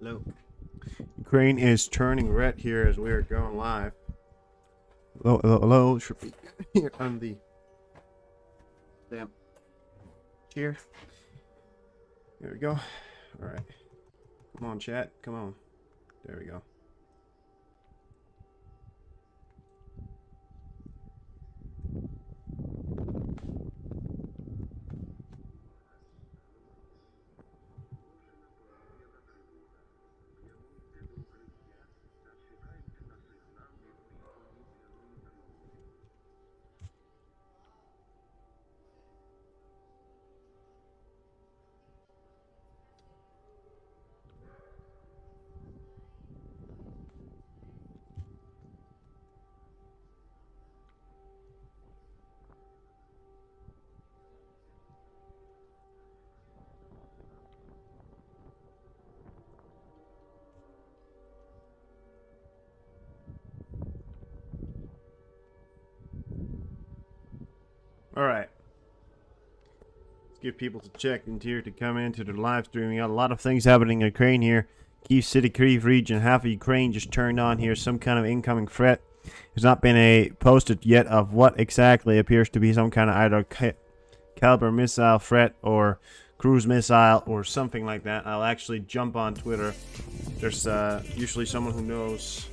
Hello. Ukraine is turning red here as we are going live. Hello, hello, hello. Should be here on the damn chair. There we go. All right. Come on, chat. Come on. There we go. All right. Let's give people to check in here to come into the live stream. We got a lot of things happening in Ukraine here. Kyiv City, Kyiv region, half of Ukraine just turned on here. Some kind of incoming threat. There's not been a posted yet of what exactly appears to be some kind of either caliber missile threat or cruise missile or something like that. I'll actually jump on Twitter. There's usually someone who knows.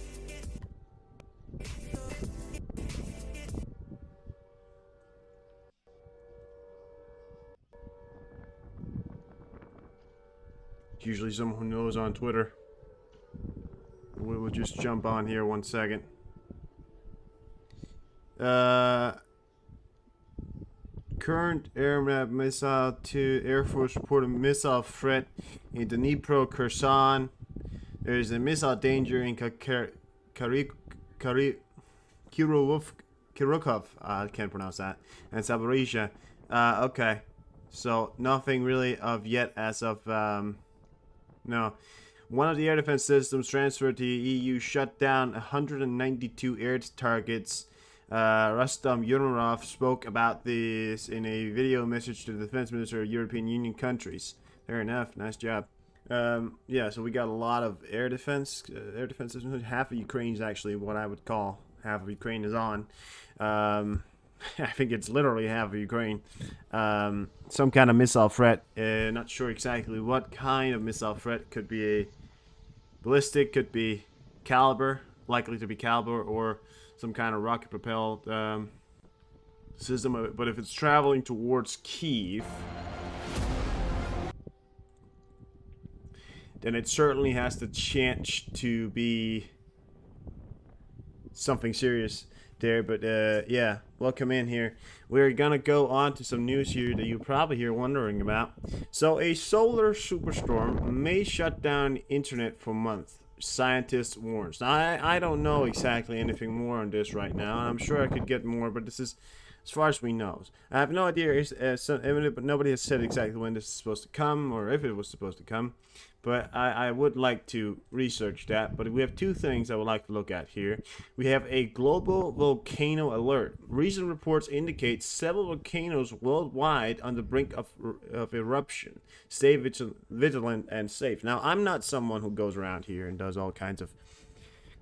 Usually someone who knows on Twitter. We will just jump on here 1 second. Current air map missile to Air Force reported missile threat in Dnipro, Kherson. There is a missile danger in Kirukov. I can't pronounce that. And Zaporizhia. Okay. So nothing really of yet as of no. One of the air defense systems transferred to the EU shut down 192 air targets. Rustam Yurmarov spoke about this in a video message to the defense minister of European Union countries. Fair enough. Nice job. Yeah, so we got a lot of air defense systems. Half of Ukraine is actually what I would call half of Ukraine is on. I think it's literally half of Ukraine. Some kind of missile threat. Not sure exactly what kind of missile threat. Could be a ballistic, could be caliber, likely to be caliber, or some kind of rocket-propelled system. But if it's traveling towards Kyiv, then it certainly has the chance to be something serious there. But yeah, welcome in here. We're gonna go on to some news here that you probably hear wondering about. So a solar superstorm may shut down internet for months, scientists warns. Now I don't know exactly anything more on this right now, and I'm sure I could get more, but this is as far as we know. I have no idea, but nobody has said exactly when this is supposed to come or if it was supposed to come. But I would like to research that. But we have two things I would like to look at here. We have a global volcano alert. Recent reports indicate several volcanoes worldwide on the brink of eruption. Stay vigilant and safe. Now, I'm not someone who goes around here and does all kinds of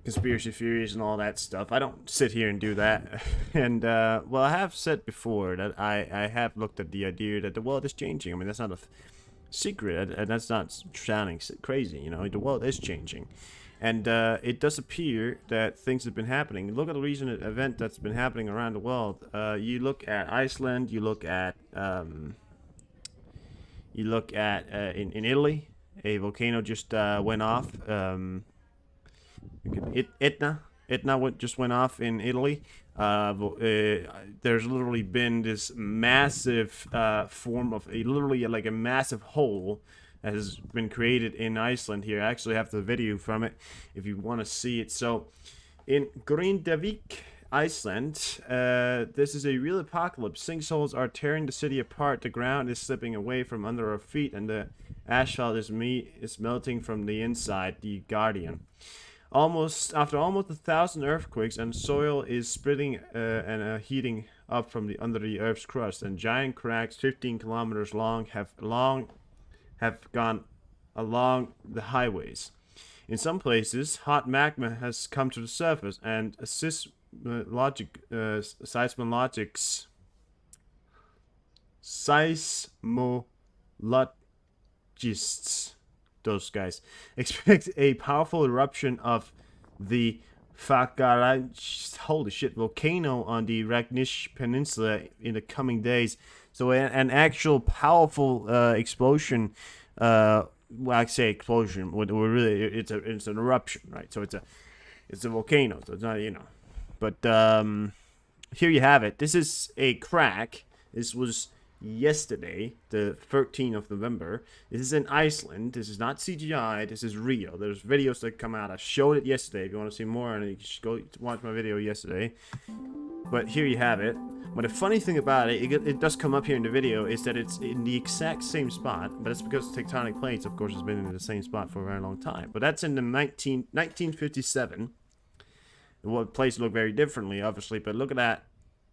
conspiracy theories and all that stuff. I don't sit here and do that. And, well, I have said before that I have looked at the idea that the world is changing. I mean, that's not a secret, and that's not sounding crazy, you know. The world is changing, and it does appear that things have been happening. Look at the recent event that's been happening around the world. You look at Iceland, you look at in Italy, a volcano just went off. Etna just went off in Italy. There's literally been this massive form of literally like a massive hole that has been created in Iceland here. I actually have the video from it if you want to see it. So in Grindavik, Iceland, this is a real apocalypse. Sinkholes are tearing the city apart. The ground is slipping away from under our feet, and the asphalt is melting from the inside. The Guardian. After almost 1,000 earthquakes, and soil is splitting and heating up from under the Earth's crust, and giant cracks 15 kilometers long have gone along the highways. In some places, hot magma has come to the surface, and seismologists, those guys, expect a powerful eruption of the holy shit, volcano on the Ragnish Peninsula in the coming days. So an actual powerful explosion. Well, I say explosion. Really, it's an eruption, right? So it's a volcano. So it's not, you know. But here you have it. This is a crack. This was yesterday, the 13th of November. This is in Iceland. This is not CGI. This is real. There's videos that come out. I showed it yesterday. If you want to see more, and you should go watch my video yesterday. But here you have it. But the funny thing about it, it does come up here in the video, is that it's in the exact same spot. But it's because tectonic plates, of course, has been in the same spot for a very long time. But that's in the 1957. The place looked very differently, obviously. But look at that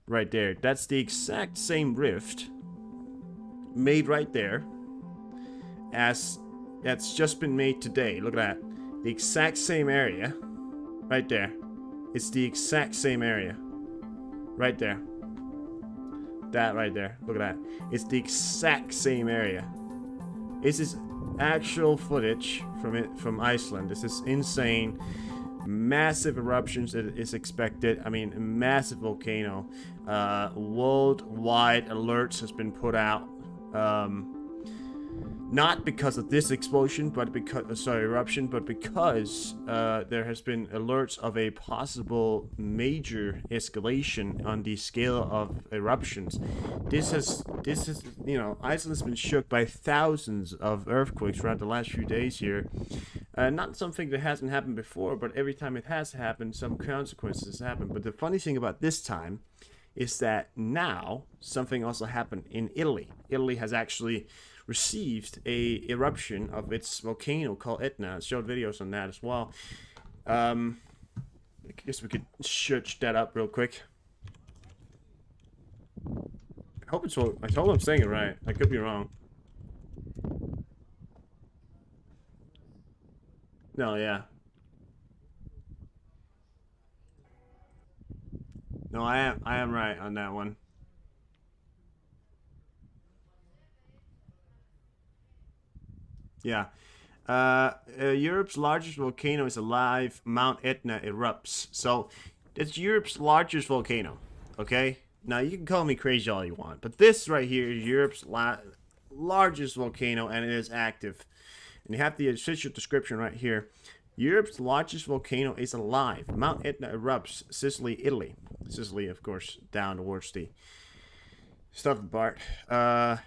right there. That's the exact same rift made right there as that's just been made today. Look at that. The exact same area right there. It's the exact same area right there. That right there. Look at that. It's the exact same area. This is actual footage from Iceland. This is insane. Massive eruptions that is expected. I mean, massive volcano. Worldwide alerts has been put out. Not because of this explosion, but because eruption, but because there has been alerts of a possible major escalation on the scale of eruptions. This has you know, Iceland's been shook by thousands of earthquakes throughout the last few days here. Not something that hasn't happened before, but every time it has happened, some consequences happen. But the funny thing about this time is that now something also happened in Italy. Italy has actually received a eruption of its volcano called Etna. I showed videos on that as well. I guess we could search that up real quick. I hope I'm saying it right. I could be wrong. No, yeah. No, I am right on that one. Yeah. Europe's largest volcano is alive. Mount Etna erupts. So, it's Europe's largest volcano. Okay? Now, you can call me crazy all you want. But this right here is Europe's largest volcano, and it is active. And you have the official description right here. Europe's largest volcano is alive. Mount Etna erupts. Sicily, Italy. Sicily, of course, down towards the stuff part. Yeah,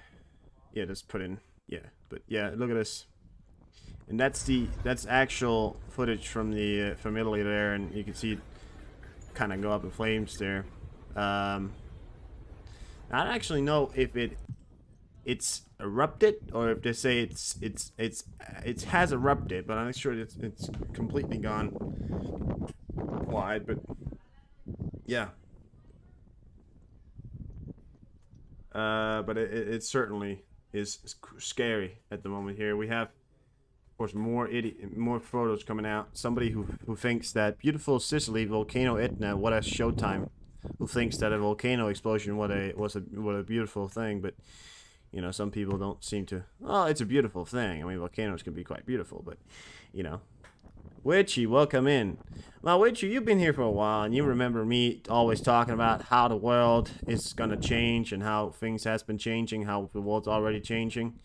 just put in. Yeah, but yeah, look at this. And that's actual footage from the from Italy there, and you can see it kind of go up in flames there. I don't actually know if it's erupted or if they say it has erupted, but I'm not sure it's completely gone wide. But yeah, but it certainly is scary at the moment. Here we have, of course, more photos coming out. Somebody who thinks that beautiful Sicily, volcano Etna, what a showtime. Who thinks that a volcano explosion what a beautiful thing, but you know, some people don't seem to. Oh, it's a beautiful thing. I mean, volcanoes can be quite beautiful, but you know. Witchy, welcome in. Well, Witchy, you've been here for a while, and you remember me always talking about how the world is gonna change and how things has been changing, how the world's already changing.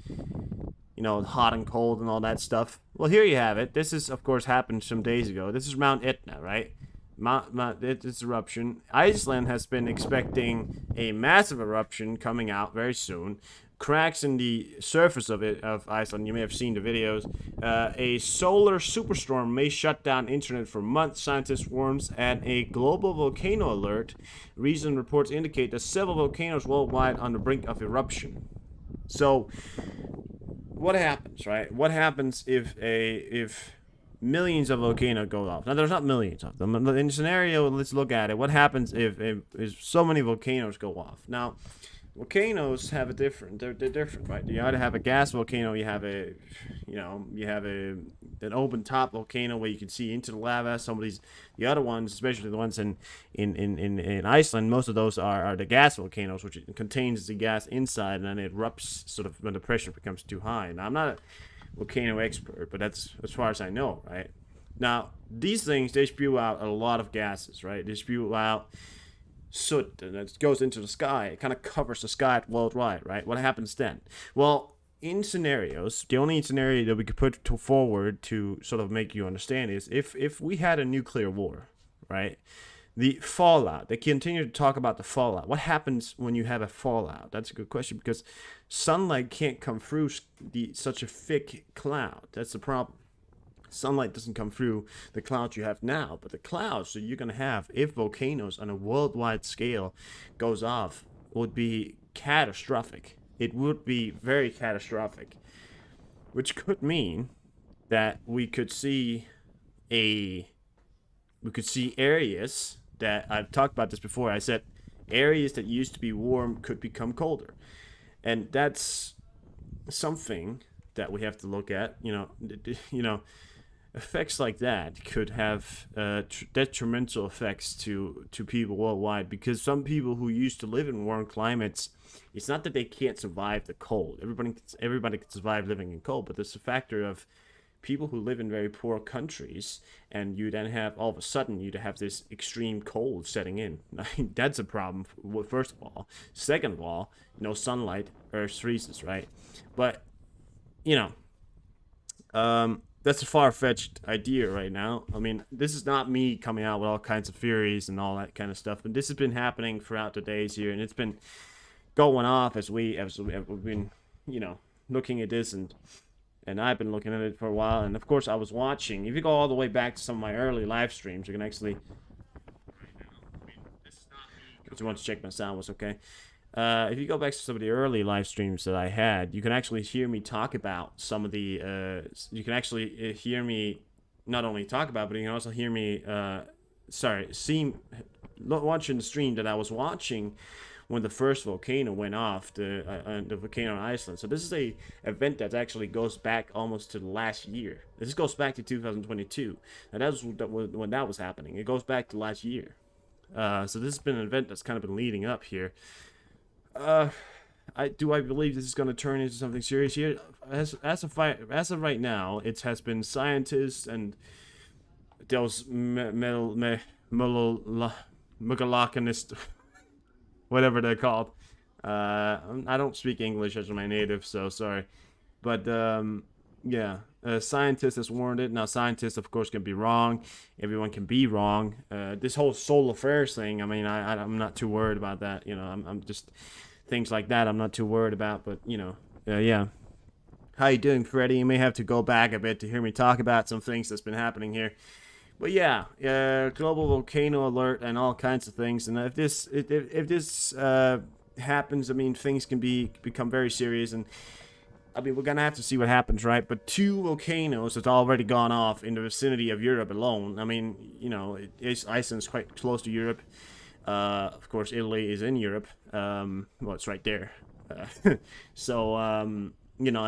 You know, hot and cold and all that stuff. Well, here you have it. This is, of course, happened some days ago. This is Mount Etna, right? Its eruption. Iceland has been expecting a massive eruption coming out very soon. Cracks in the surface of Iceland. You may have seen the videos. A solar superstorm may shut down internet for months, scientists warns, and a global volcano alert. Recent reports indicate that several volcanoes worldwide on the brink of eruption. So, what happens, right? What happens if millions of volcanoes go off? Now, there's not millions of them. In the scenario, let's look at it. What happens if so many volcanoes go off? Now, volcanoes have a different. They're different, right? You either have a gas volcano, you have a, you have an open top volcano where you can see into the lava. Some of these, the other ones, especially the ones in Iceland, most of those are the gas volcanoes, which contains the gas inside, and then it erupts sort of when the pressure becomes too high. Now, I'm not a volcano expert, but that's as far as I know, right? Now, these things, they spew out a lot of gases, right? They spew out soot and it goes into the sky. It kind of covers the sky worldwide, right? What happens then? Well, in scenarios, the only scenario that we could put forward to sort of make you understand is if we had a nuclear war, right? The fallout. They continue to talk about the fallout. What happens when you have a fallout? That's a good question because sunlight can't come through such a thick cloud. That's the problem. Sunlight doesn't come through the clouds you have now, but the clouds that you're going to have if volcanoes on a worldwide scale goes off would be catastrophic. It would be very catastrophic, which could mean that we could see areas that I've talked about this before. I said areas that used to be warm could become colder, and that's something that we have to look at. Effects like that could have detrimental effects to people worldwide because some people who used to live in warm climates, it's not that they can't survive the cold. Everybody can survive living in cold, but there's a factor of people who live in very poor countries, and you then have all of a sudden you have this extreme cold setting in. That's a problem. First of all, second of all, no sunlight, Earth freezes, right? But that's a far-fetched idea right now. I mean, this is not me coming out with all kinds of theories and all that kind of stuff, but this has been happening throughout the days here, and it's been going off as we've been, looking at this, and I've been looking at it for a while. And of course, I was watching. If you go all the way back to some of my early live streams, you can actually. I just want to check my sound was okay. If you go back to some of the early live streams that I had, you can actually hear me talk about some of the. You can actually hear me not only talk about, but you can also hear me. Watching the stream that I was watching when the first volcano went off, the volcano in Iceland. So this is a event that actually goes back almost to the last year. This goes back to 2022, and that was when that was happening. It goes back to last year. So this has been an event that's kind of been leading up here. I believe this is going to turn into something serious here. As of right now, it has been scientists and those megaloconist, whatever they're called. I don't speak English as my native, so sorry. But scientists has warned it. Now, scientists, of course, can be wrong. Everyone can be wrong. This whole solar flares thing, I mean, I'm not too worried about that. I'm just things like that I'm not too worried about. But, yeah. How you doing, Freddy? You may have to go back a bit to hear me talk about some things that's been happening here. But yeah, global volcano alert and all kinds of things. And if this happens, I mean, things can become very serious. And I mean, we're gonna have to see what happens, right? But 2 volcanoes have already gone off in the vicinity of Europe alone. I mean, Iceland's quite close to Europe. Of course, Italy is in Europe. Well, it's right there. And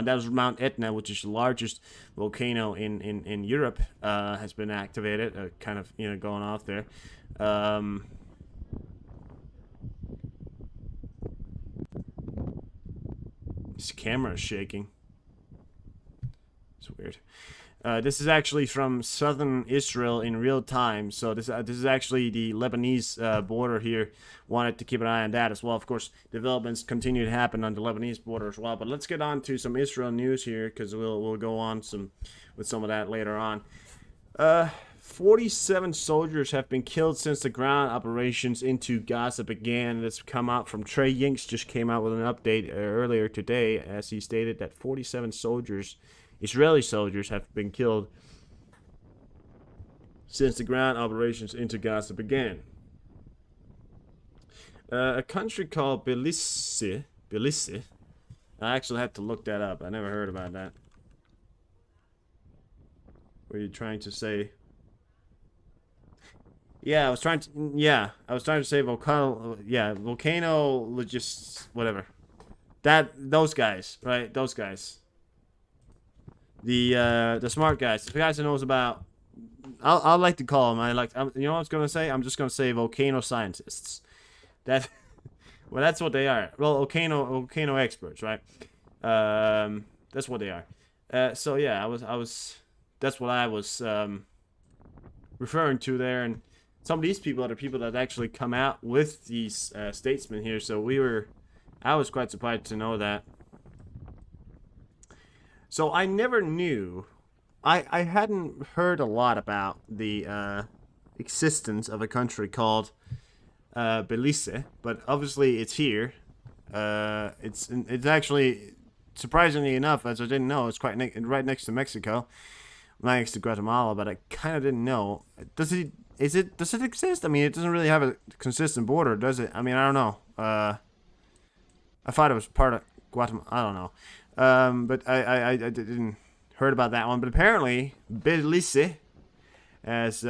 that was Mount Etna, which is the largest volcano in Europe, has been activated, kind of, going off there. This camera is shaking. It's weird. This is actually from southern Israel in real time. So this is actually the Lebanese border here. Wanted to keep an eye on that as well. Of course, developments continue to happen on the Lebanese border as well. But let's get on to some Israel news here, because we'll go on with some of that later on. 47 soldiers have been killed since the ground operations into Gaza began. This come out from Trey Yinks, just came out with an update earlier today, as he stated that 47 soldiers, Israeli soldiers, have been killed since the ground operations into Gaza began. A country called Belize. I actually had to look that up. I never heard about that. What are you trying to say? Yeah, I was trying to. Yeah, I was trying to say volcano. Yeah, volcano. Just whatever. That those guys, right? Those guys. The smart guys. The guys that knows about. I like to call them. You know what I was gonna say? I'm just gonna say volcano scientists. That. Well, that's what they are. Well, volcano experts, right? That's what they are. So yeah, I was. That's what I was referring to there, and some of these people are the people that actually come out with these statesmen here. So I was quite surprised to know that. So I never knew, I hadn't heard a lot about the existence of a country called Belize, but obviously it's here. It's actually surprisingly enough, as I didn't know, it's right next to Mexico, next to Guatemala, but I kind of didn't know. Does it exist? I mean, it doesn't really have a consistent border, does it? I mean, I don't know. I thought it was part of Guatemala. I don't know. But I didn't heard about that one. But apparently, Belize as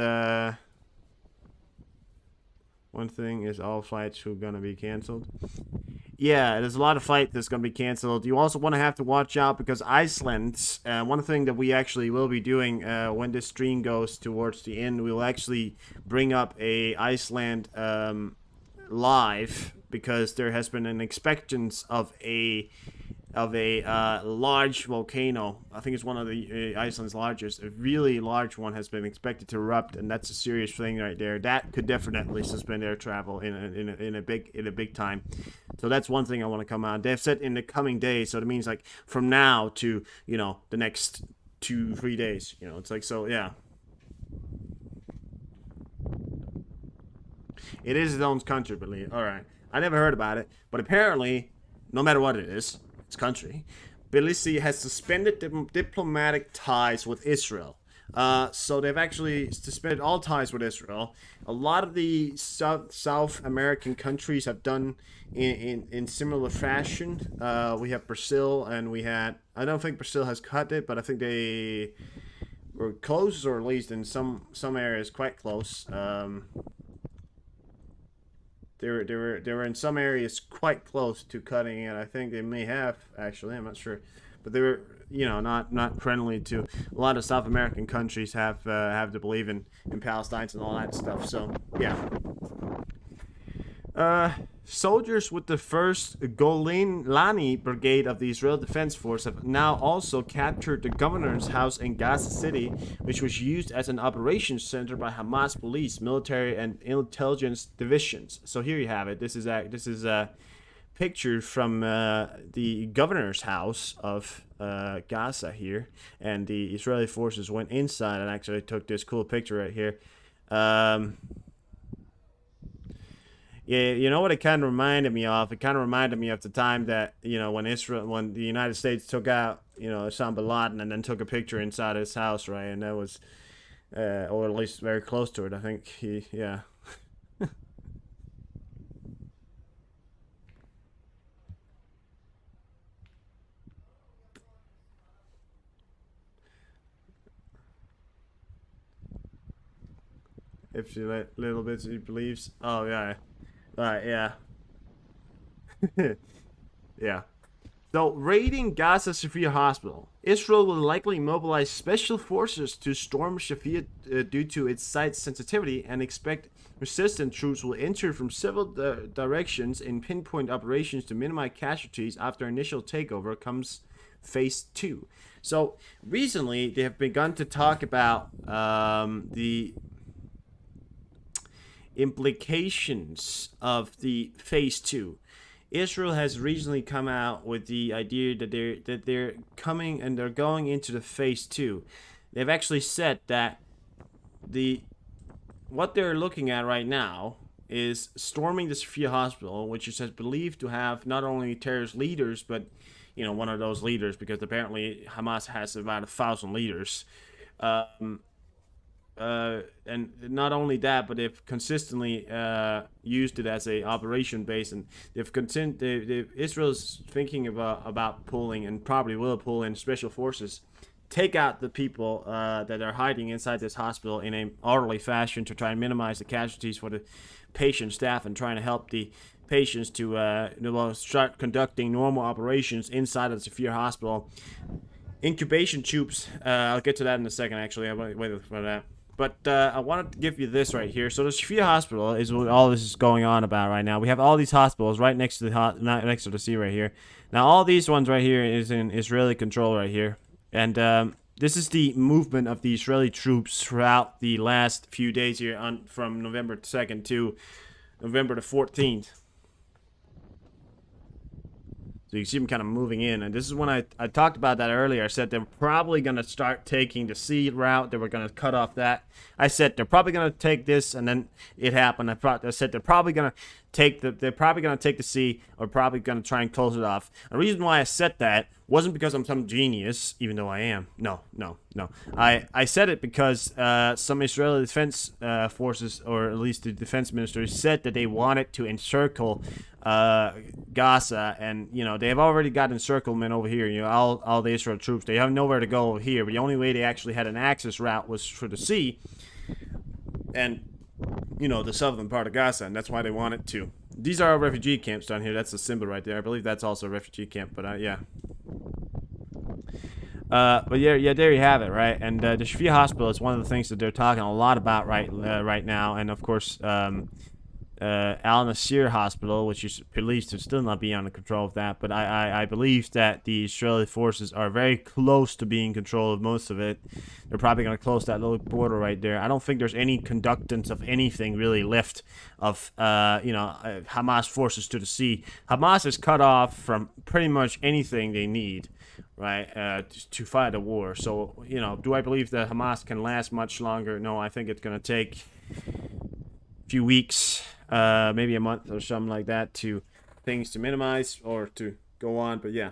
one thing is all flights are gonna be canceled. Yeah, there's a lot of flight that's going to be canceled. You also want to have to watch out because Iceland, one thing that we actually will be doing when this stream goes towards the end, we'll actually bring up a Iceland live because there has been an expectance of a large volcano. I think it's one of the Iceland's largest. A really large one has been expected to erupt, and that's a serious thing right there. That could definitely suspend air travel in a big time. So that's one thing I want to come out. They've said in the coming days, so it means like from now to the next 2-3 days. It's like so yeah. It is its own country, believe. All right, I never heard about it, but apparently, no matter what it is, its country, Belize has suspended diplomatic ties with Israel. So they've actually suspended all ties with Israel. A lot of the South American countries have done in similar fashion. We have Brazil, and I don't think Brazil has cut it, but I think they were close, or at least in some areas quite close. They were in some areas quite close to cutting it. I think they may have actually. I'm not sure, but they were not friendly to a lot of South American countries have to believe in Palestine and all that stuff. So yeah. Soldiers with the 1st Golani Brigade of the Israel Defense Force have now also captured the governor's house in Gaza City, which was used as an operations center by Hamas police, military, and intelligence divisions. So here you have it. This is a picture from the governor's house of Gaza here, and the Israeli forces went inside and actually took this cool picture right here. Yeah, you know what it kind of reminded me of? It kind of reminded me of the time that when the United States took out Osama bin Laden and then took a picture inside his house, right? And that was, or at least very close to it. I think yeah. If she let little bits she believes. Oh yeah, right, yeah. Yeah. So, raiding Gaza Shafia Hospital. Israel will likely mobilize special forces to storm Shafia due to its site's sensitivity and expect resistant troops will enter from several directions in pinpoint operations to minimize casualties after initial takeover comes phase 2. So, recently they have begun to talk about the implications of the phase 2. Israel has recently come out with the idea that they're coming and they're going into the phase 2. They've actually said that what they're looking at right now is storming the Sophia Hospital, which is believed to have not only terrorist leaders, but one of those leaders, because apparently Hamas has about 1,000 leaders. And not only that, but they've consistently used it as a operation base, and Israel's thinking about pulling and probably will pull in special forces take out the people that are hiding inside this hospital in a orderly fashion to try and minimize the casualties for the patient staff and trying to help the patients to start conducting normal operations inside of the Sophia Hospital. Incubation tubes. I'll get to that in a second. Actually, I wait for that. But I wanted to give you this right here. So the Sophia Hospital is what all this is going on about right now. We have all these hospitals right next to next to the sea right here. Now all these ones right here is in Israeli control right here, and this is the movement of the Israeli troops throughout the last few days here, from November 2nd to November the 14th. So you can see them kind of moving in. And this is when I talked about that earlier. I said they're probably going to start taking the sea route. They were going to cut off that. I said they're probably going to take this, and then it happened. I said they're probably going to take the sea, or probably going to try and close it off. The reason why I said that wasn't because I'm some genius, even though I am. No. I said it because some Israeli defense forces, or at least the defense minister, said that they wanted to encircle Gaza, and they have already got encirclement over here. All the Israel troops, they have nowhere to go over here. But the only way they actually had an access route was for the sea, and the southern part of Gaza, and that's why they wanted to. These are refugee camps down here. That's the symbol right there. I believe that's also a refugee camp, but yeah. But yeah, there you have it, right? And the Shafia Hospital is one of the things that they're talking a lot about right now, and of course, Al Nasir Hospital, which is believed to still not be under control of that, but I believe that the Israeli forces are very close to being in control of most of it. They're probably going to close that little border right there. I don't think there's any conductance of anything really left of Hamas forces to the sea. Hamas is cut off from pretty much anything they need, right, to fight a war. So, do I believe that Hamas can last much longer? No, I think it's going to take a few weeks, maybe a month or something like that, to things to minimize or to go on. But yeah.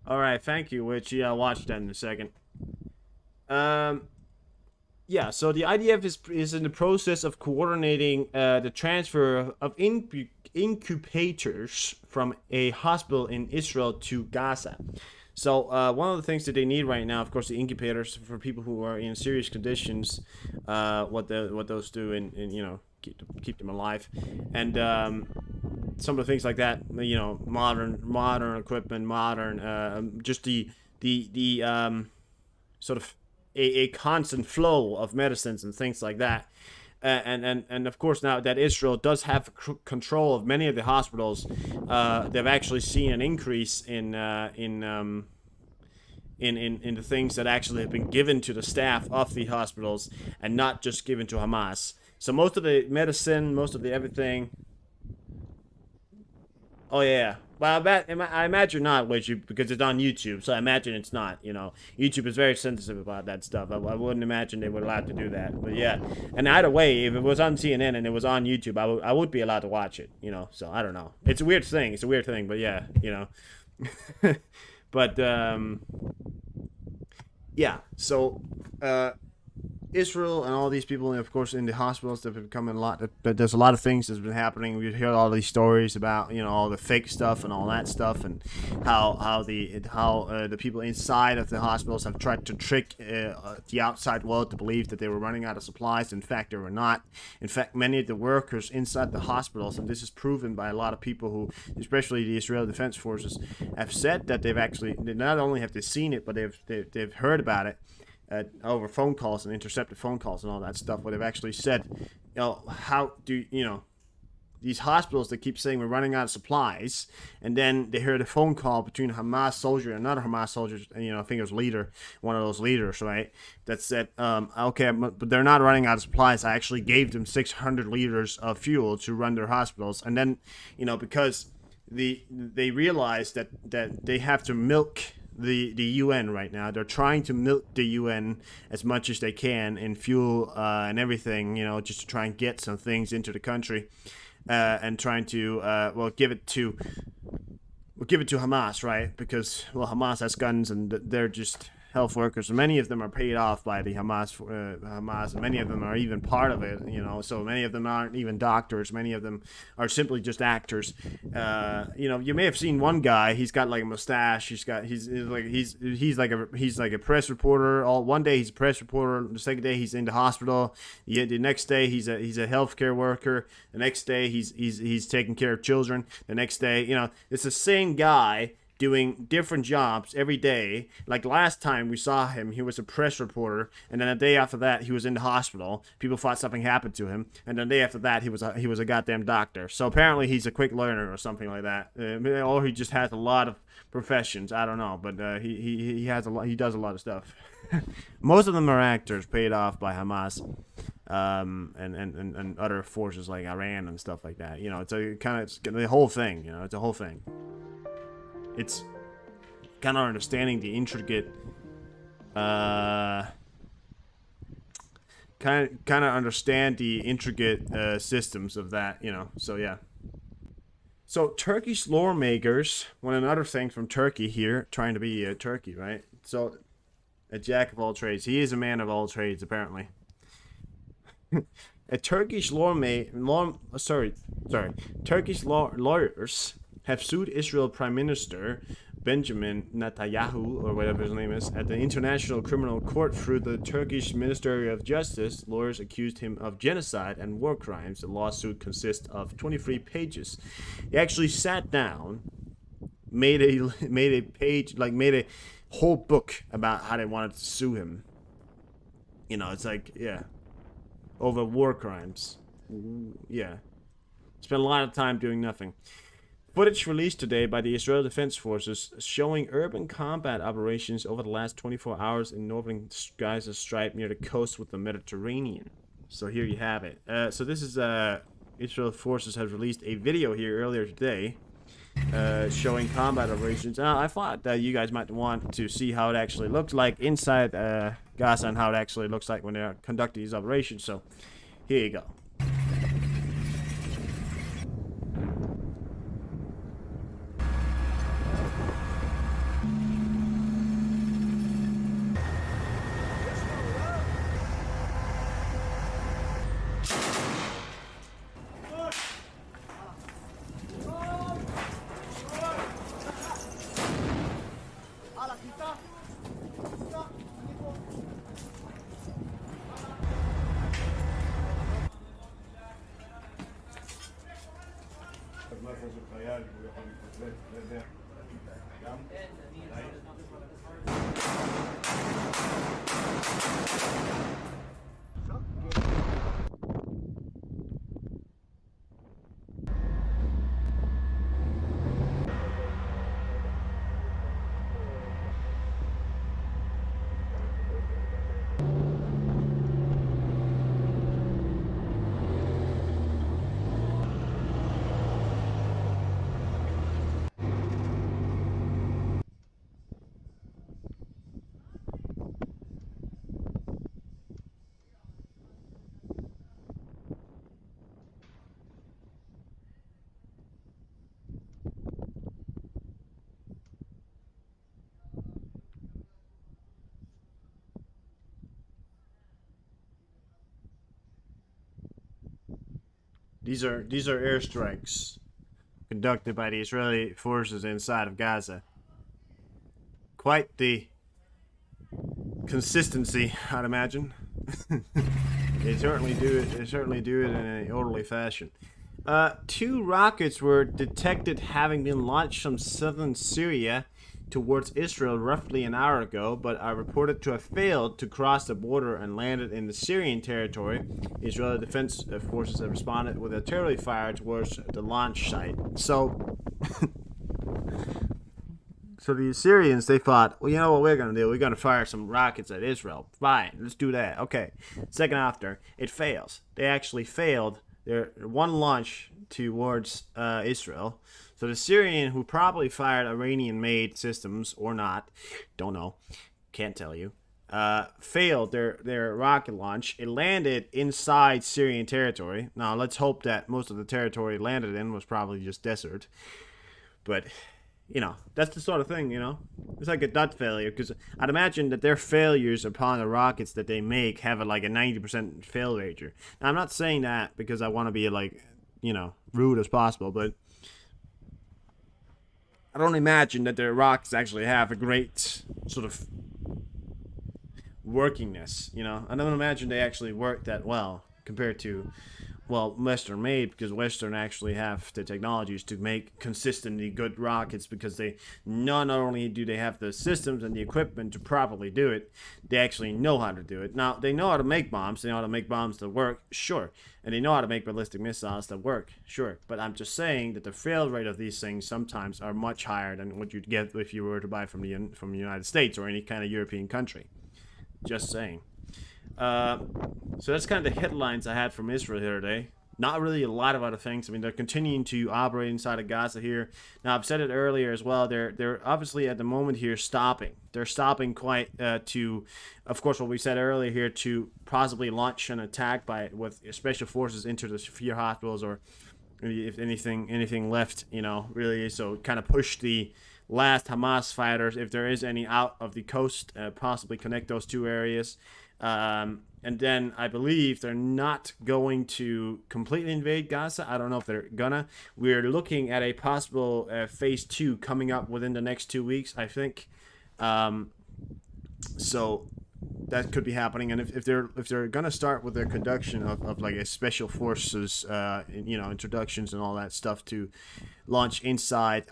All right, thank you, Witchy. I'll watch that in a second. Yeah, so the IDF is in the process of coordinating the transfer of incubators from a hospital in Israel to Gaza. So one of the things that they need right now, of course, the incubators for people who are in serious conditions, what those do, and keep them alive, and some of the things like that. Modern equipment, just the sort of a constant flow of medicines and things like that. And of course, now that Israel does have control of many of the hospitals, they've actually seen an increase in the things that actually have been given to the staff of the hospitals and not just given to Hamas. So most of the medicine, most of the everything. Oh yeah. Well, I imagine not, because it's on YouTube, so I imagine it's not. YouTube is very sensitive about that stuff. I wouldn't imagine they were allowed to do that. But yeah, and either way, if it was on CNN and it was on YouTube, I would be allowed to watch it. So I don't know. It's a weird thing. But yeah, but yeah. So Israel and all these people, and of course in the hospitals, they've become a lot. But there's a lot of things that's been happening. We hear all these stories about all the fake stuff and all that stuff, and how the people inside of the hospitals have tried to trick the outside world to believe that they were running out of supplies. In fact, they were not. In fact, many of the workers inside the hospitals, and this is proven by a lot of people who, especially the Israeli Defense Forces, have said that they not only have they seen it, but they've heard about it. Over phone calls and intercepted phone calls and all that stuff, where they've actually said, how do these hospitals that keep saying we're running out of supplies, and then they heard a phone call between a Hamas soldier and another Hamas soldier, I think it was one of those leaders, right, that said, okay, but they're not running out of supplies. I actually gave them 600 liters of fuel to run their hospitals, and then because they realized that they have to milk the UN right now. They're trying to milk the UN as much as they can in fuel and everything, just to try and get some things into the country, and trying to give it to we'll give it to Hamas, right? Because, well, Hamas has guns and they're just health workers. Many of them are paid off by the Hamas, and many of them are even part of it. So many of them aren't even doctors. Many of them are simply just actors. You may have seen one guy. He's got like a mustache. He's like a press reporter. One day he's a press reporter. The second day he's in the hospital. The next day he's a healthcare worker. The next day he's taking care of children. The next day, it's the same guy doing different jobs every day. Like last time we saw him, he was a press reporter, and then a day after that, he was in the hospital. People thought something happened to him, and then the day after that, he was a goddamn doctor. So apparently, he's a quick learner or something like that, or he just has a lot of professions. I don't know, but he has a lot. He does a lot of stuff. Most of them are actors paid off by Hamas, and other forces like Iran and stuff like that. It's the whole thing. It's a whole thing. It's kind of understanding the intricate, kind of understand the intricate systems of that, So yeah. So Turkish lawmakers, another thing from Turkey here, trying to be Turkey, right? So a jack of all trades. He is a man of all trades, apparently. Turkish lawyers have sued Israel Prime Minister Benjamin Netanyahu, or whatever his name is, at the International Criminal Court through the Turkish Ministry of Justice. Lawyers accused him of genocide and war crimes. The lawsuit consists of 23 pages. He actually sat down, made a whole book about how they wanted to sue him. It's like, yeah, over war crimes. Yeah. Spent a lot of time doing nothing. Footage released today by the Israel Defense Forces showing urban combat operations over the last 24 hours in northern Gaza Strip near the coast with the Mediterranean. So here you have it. So this is Israel Forces has released a video here earlier today showing combat operations. I thought that you guys might want to see how it actually looks like inside Gaza and how it actually looks like when they're conducting these operations. So here you go. These are airstrikes conducted by the Israeli forces inside of Gaza. Quite the consistency, I'd imagine. They certainly do it. They certainly do it in an orderly fashion. 2 rockets were detected having been launched from southern Syria towards Israel roughly an hour ago, but are reported to have failed to cross the border and landed in the Syrian territory. Israeli Defense Forces have responded with artillery fire towards the launch site. So the Syrians, they thought, well, you know what we're going to do? We're going to fire some rockets at Israel. Fine, let's do that. Okay. Second after, it fails. They actually failed their one launch towards Israel. So the Syrian, who probably fired Iranian-made systems or not, don't know, can't tell you, failed their rocket launch. It landed inside Syrian territory. Now, let's hope that most of the territory it landed in was probably just desert. But you know, that's the sort of thing, you know. It's like a nut failure, because I'd imagine that their failures upon the rockets that they make have a, like a 90% fail rate. Now, I'm not saying that because I want to be like, you know, rude as possible, but I don't imagine that their rockets actually have a great sort of workingness, you know. I don't imagine they actually work that well compared to, well, Western made, because Western actually have the technologies to make consistently good rockets, because they not only do they have the systems and the equipment to properly do it, they actually know how to do it. Now, they know how to make bombs, they know how to make bombs that work, sure, and they know how to make ballistic missiles that work, sure, but I'm just saying that the fail rate of these things sometimes are much higher than what you'd get if you were to buy from the United States or any kind of European country. Just saying. So that's kind of the headlines I had from Israel here today. Not really a lot of other things. I mean, they're continuing to operate inside of Gaza here. Now, I've said it earlier as well. They're obviously at the moment here stopping. They're stopping quite to, of course, what we said earlier here, to possibly launch an attack with special forces into the few hospitals, or if anything left, you know, really. So kind of push the last Hamas fighters, if there is any, out of the coast, possibly connect those two areas. And then I believe they're not going to completely invade Gaza. I don't know if they're gonna. We're looking at a possible phase 2 coming up within the next 2 weeks, I think. So that could be happening. And if they're gonna start with their conduction of like a special forces, you know, introductions and all that stuff to launch inside.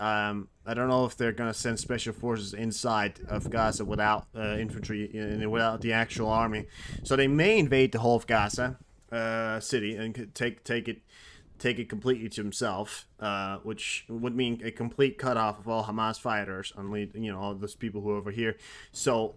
I don't know if they're gonna send special forces inside of Gaza without infantry and without the actual army. So they may invade the whole of Gaza city and take it completely to himself, which would mean a complete cutoff of all Hamas fighters, only, you know, all those people who are over here. So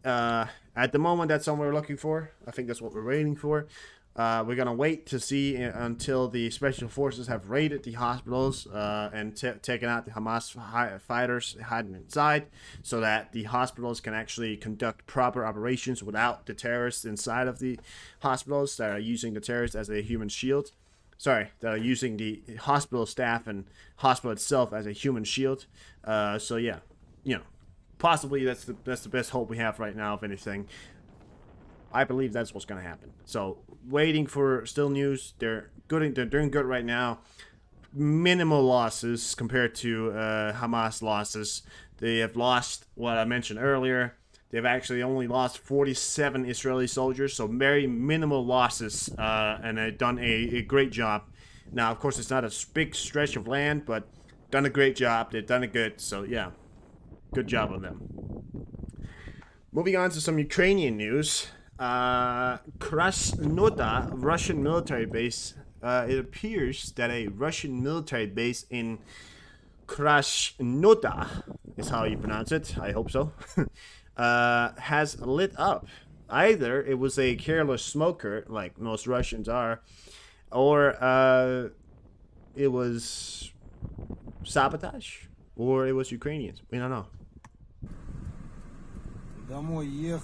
at the moment, that's what we're looking for. I think that's what we're waiting for. We're gonna wait to see until the special forces have raided the hospitals and taken out the Hamas fighters hiding inside, so that the hospitals can actually conduct proper operations without the terrorists inside of the hospitals that are using the terrorists as a human shield. Sorry, that are using the hospital staff and hospital itself as a human shield. So yeah, you know, possibly that's the best hope we have right now, if anything. I believe that's what's going to happen. So, waiting for still news. They're good. They're doing good right now. Minimal losses compared to Hamas losses. They have lost what I mentioned earlier. They've actually only lost 47 Israeli soldiers, so very minimal losses, and they've done a great job. Now, of course, it's not a big stretch of land, but done a great job. They've done it good. So, yeah, good job on them. Moving on to some Ukrainian news. Krasnodar, Russian military base. It appears that a Russian military base in Krasnodar is how you pronounce it. I hope so. Has lit up. Either it was a careless smoker, like most Russians are, or it was sabotage, or it was Ukrainians. We don't know.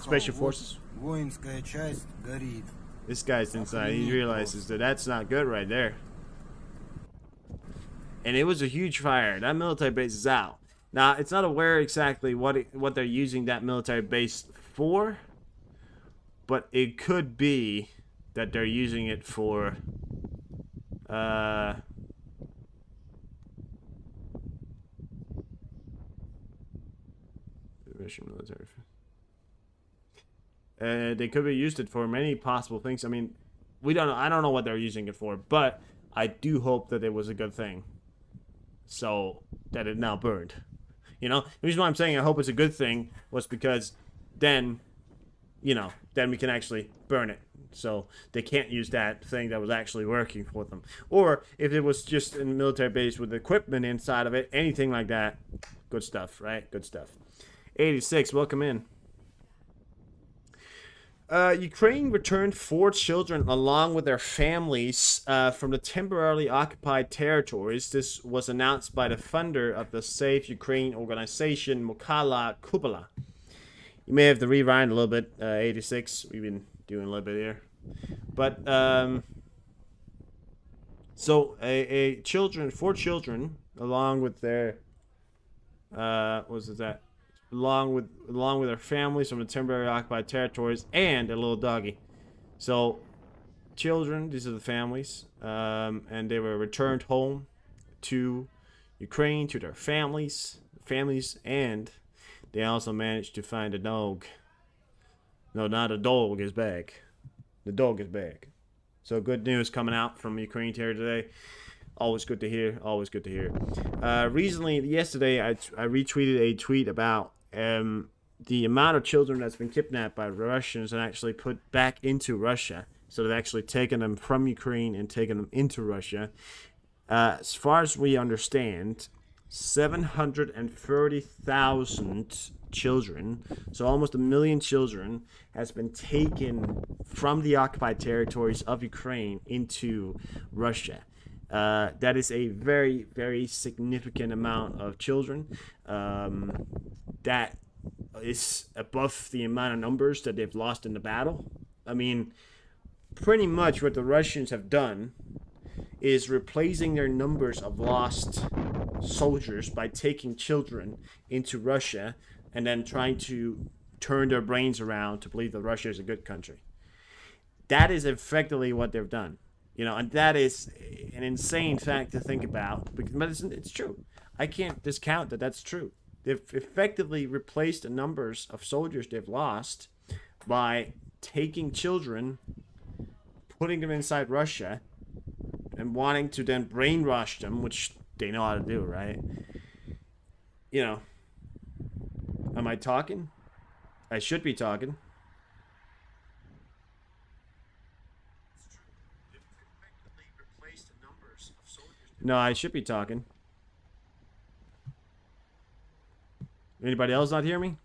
Special forces. This guy's inside. He realizes that that's not good right there. And it was a huge fire. That military base is out. Now, it's not aware exactly what they're using that military base for, but it could be that they're using it for Russian military. They could have used it for many possible things. I mean, we don't know. I don't know what they're using it for, but I do hope that it was a good thing, so that it now burned. You know, the reason why I'm saying I hope it's a good thing was because then, you know, then we can actually burn it. So they can't use that thing that was actually working for them. Or if it was just a military base with equipment inside of it, anything like that, good stuff, right? Good stuff. 86, welcome in. Ukraine returned 4 children along with their families from the temporarily occupied territories. This was announced by the funder of the Save Ukraine organization, Mykhailo Kupala. You may have to rewind a little bit, 86. We've been doing a little bit here. But, so, 4 children, along with their Was it that? Along with their families from the temporary occupied territories and a little doggy. So, children, these are the families, and they were returned home to Ukraine to their families, and they also managed to find a dog. No, not a dog is back. The dog is back. So good news coming out from Ukraine here today. Always good to hear. Always good to hear. Yesterday, I retweeted a tweet about the amount of children that's been kidnapped by Russians and actually put back into Russia. So they've actually taken them from Ukraine and taken them into Russia. As far as we understand, 730,000 children, so almost 1 million children, has been taken from the occupied territories of Ukraine into Russia. That is a very, very significant amount of children. That is above the amount of numbers that they've lost in the battle. I mean, pretty much what the Russians have done is replacing their numbers of lost soldiers by taking children into Russia and then trying to turn their brains around to believe that Russia is a good country. That is effectively what they've done. And that is an insane fact to think about, but it's true. I can't discount that that's true. They've effectively replaced the numbers of soldiers they've lost by taking children, putting them inside Russia, and wanting to then brainwash them, which they know how to do, right? Am I talking? I should be talking. No, I should be talking. Anybody else not hear me? And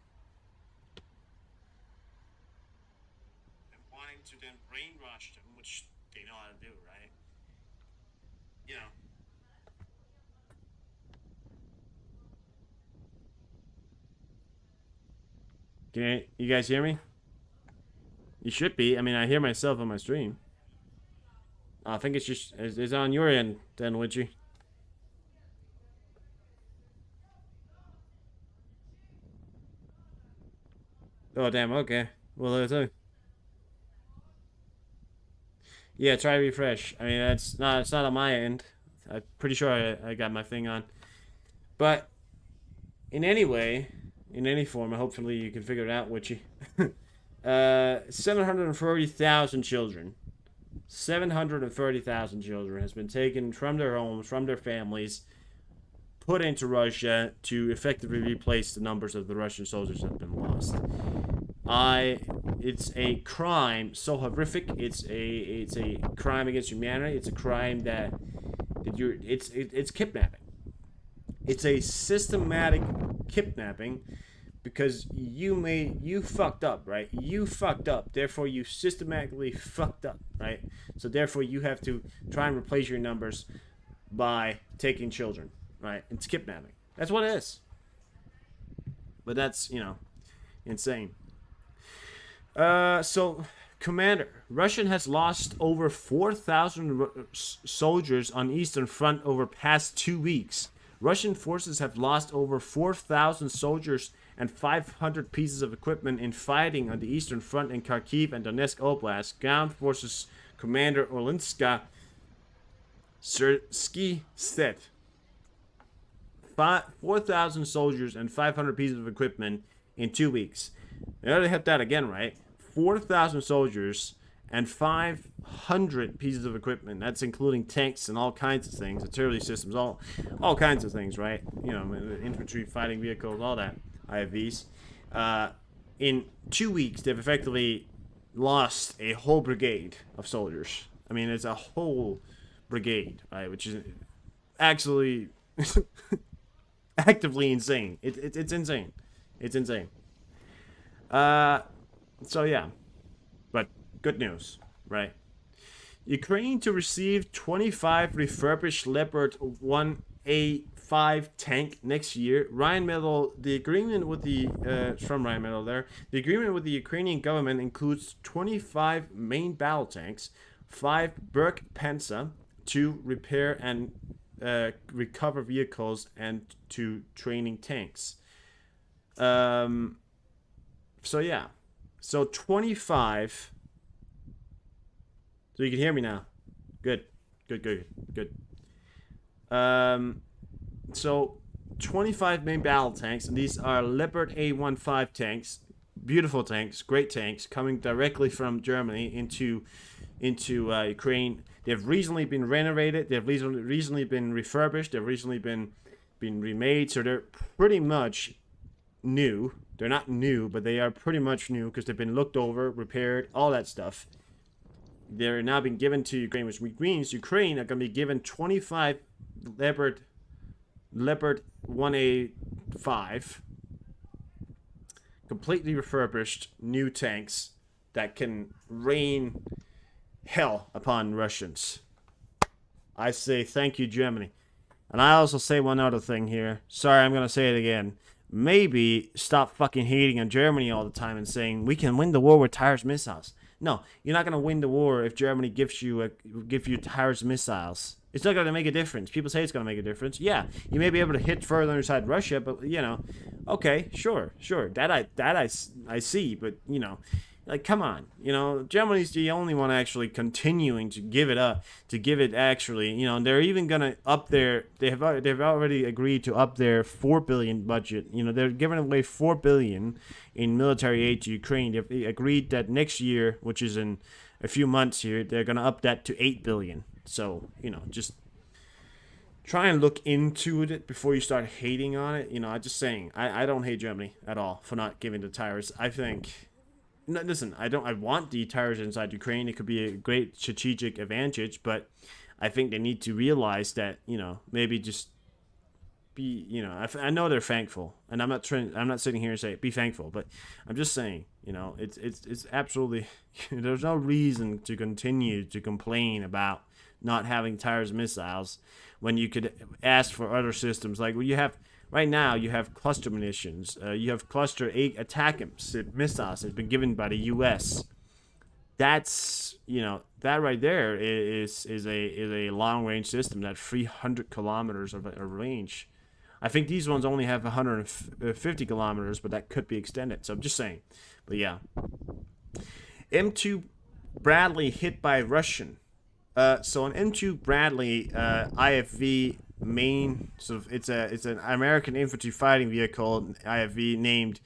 wanting to then brainwash them, which they know how to do, right? Can you guys hear me? You should be. I mean, I hear myself on my stream. I think it's on your end then, Witchy. Oh, damn, okay. Well, yeah, try refresh. I mean, it's not on my end. I'm pretty sure I got my thing on. But, in any form, hopefully you can figure it out, Witchy. 730,000 children. 730,000 children has been taken from their homes, from their families, put into Russia to effectively replace the numbers of the Russian soldiers that have been lost. It's a crime so horrific. It's a crime against humanity. It's a crime it's kidnapping. It's a systematic kidnapping. Because you fucked up, right? You fucked up. Therefore, you systematically fucked up, right? So, therefore, you have to try and replace your numbers by taking children, right? It's kidnapping. That's what it is. But that's, insane. So, Commander, Russia has lost over 4,000 soldiers on Eastern Front over past 2 weeks. Russian forces have lost over 4,000 soldiers and 500 pieces of equipment in fighting on the Eastern Front in Kharkiv and Donetsk Oblast. Ground Forces Commander Olenska Sersky said 4,000 soldiers and 500 pieces of equipment in 2 weeks. They already hit that again, right? 4,000 soldiers and 500 pieces of equipment. That's including tanks and all kinds of things, artillery systems, all kinds of things, right? Infantry, fighting vehicles, all that. IFVs. In 2 weeks, they've effectively lost a whole brigade of soldiers. I mean, it's a whole brigade, right? Which is actually actively insane. It's insane. It's insane. So yeah, but good news, right? Ukraine to receive 25 refurbished Leopard 1A5 tank next year. Rheinmetall, the agreement with the from Rheinmetall there. The agreement with the Ukrainian government includes 25 main battle tanks, 5 Berg Panzer, 2 repair and recover vehicles and to training tanks. So yeah, so 25. So you can hear me now. Good. So 25 main battle tanks, and these are Leopard A15 tanks, beautiful tanks, great tanks, coming directly from Germany into Ukraine. They've recently been renovated. They've recently been refurbished. They've recently been remade. So they're pretty much new. They're not new, but they are pretty much new because they've been looked over, repaired, all that stuff. They're now being given to Ukraine, which means Ukraine are going to be given 25 Leopard 1A5 completely refurbished new tanks that can rain hell upon Russians. I say thank you, Germany. And I also say one other thing here. Sorry, I'm going to say it again. Maybe stop fucking hating on Germany all the time and saying we can win the war with Tires missiles. No, you're not going to win the war if Germany gives you Tires missiles. It's not going to make a difference. People say it's going to make a difference. Yeah, you may be able to hit further inside Russia, but, you know, okay, sure. That I see, but, you know, like, come on. You know, Germany's the only one actually continuing to give it up, actually, you know, they're even going to up their, they've already agreed to up their $4 billion budget. You know, they're giving away $4 billion in military aid to Ukraine. They've agreed that next year, which is in a few months here, they're going to up that to $8 billion. So, you know, just try and look into it before you start hating on it. You know, I'm just saying, I don't hate Germany at all for not giving the Tires. I think, no, listen, I want the Tires inside Ukraine. It could be a great strategic advantage, but I think they need to realize that, you know, maybe just be, you know, I know they're thankful, and I'm not sitting here and saying be thankful, but I'm just saying, you know, it's absolutely, there's no reason to continue to complain about not having Tires missiles when you could ask for other systems. Like, well, you have right now, you have cluster munitions, you have cluster attack missiles that's been given by the U.S. That's, you know, that right there is a long range system that 300 kilometers of a range. I think these ones only have 150 kilometers, but that could be extended. So I'm just saying. But yeah, M2 Bradley hit by Russian. So an M2 Bradley IFV main, sort of, it's an American infantry fighting vehicle, IFV, named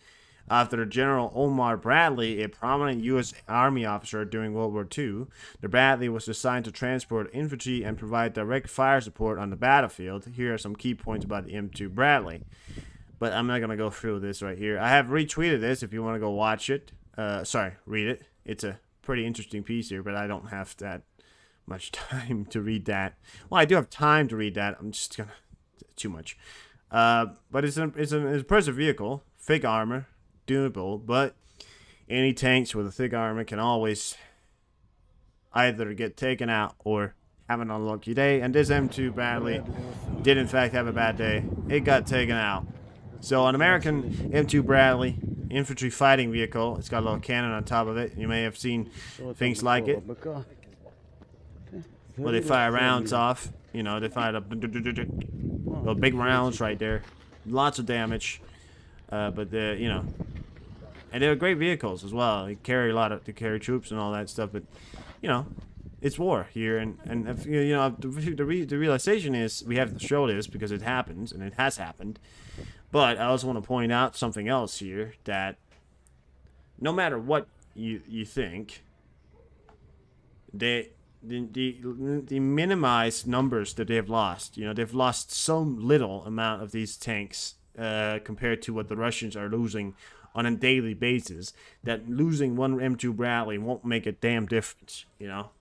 after General Omar Bradley, a prominent U.S. Army officer during World War II. The Bradley was designed to transport infantry and provide direct fire support on the battlefield. Here are some key points about the M2 Bradley, but I'm not gonna go through this right here. I have retweeted this if you want to go watch it. Read it. It's a pretty interesting piece here, but I don't have that much time to read that. Well, I do have time to read that. I'm just gonna too much. But it's an impressive vehicle, thick armor, doable. But any tanks with a thick armor can always either get taken out or have an unlucky day. And this M2 Bradley did in fact have a bad day. It got taken out. So an American M2 Bradley infantry fighting vehicle. It's got a little cannon on top of it. You may have seen things like it. Well, they fire rounds off. You know, they fire up little big rounds right there. Lots of damage. But you know, and they're great vehicles as well. They carry they carry troops and all that stuff. But you know, it's war here, and if, you know, the realization is we have to show this because it happens and it has happened. But I also want to point out something else here, that no matter what you think, the minimized numbers that they have lost. You know, they've lost so little amount of these tanks compared to what the Russians are losing on a daily basis, that losing one M2 Bradley won't make a damn difference, you know?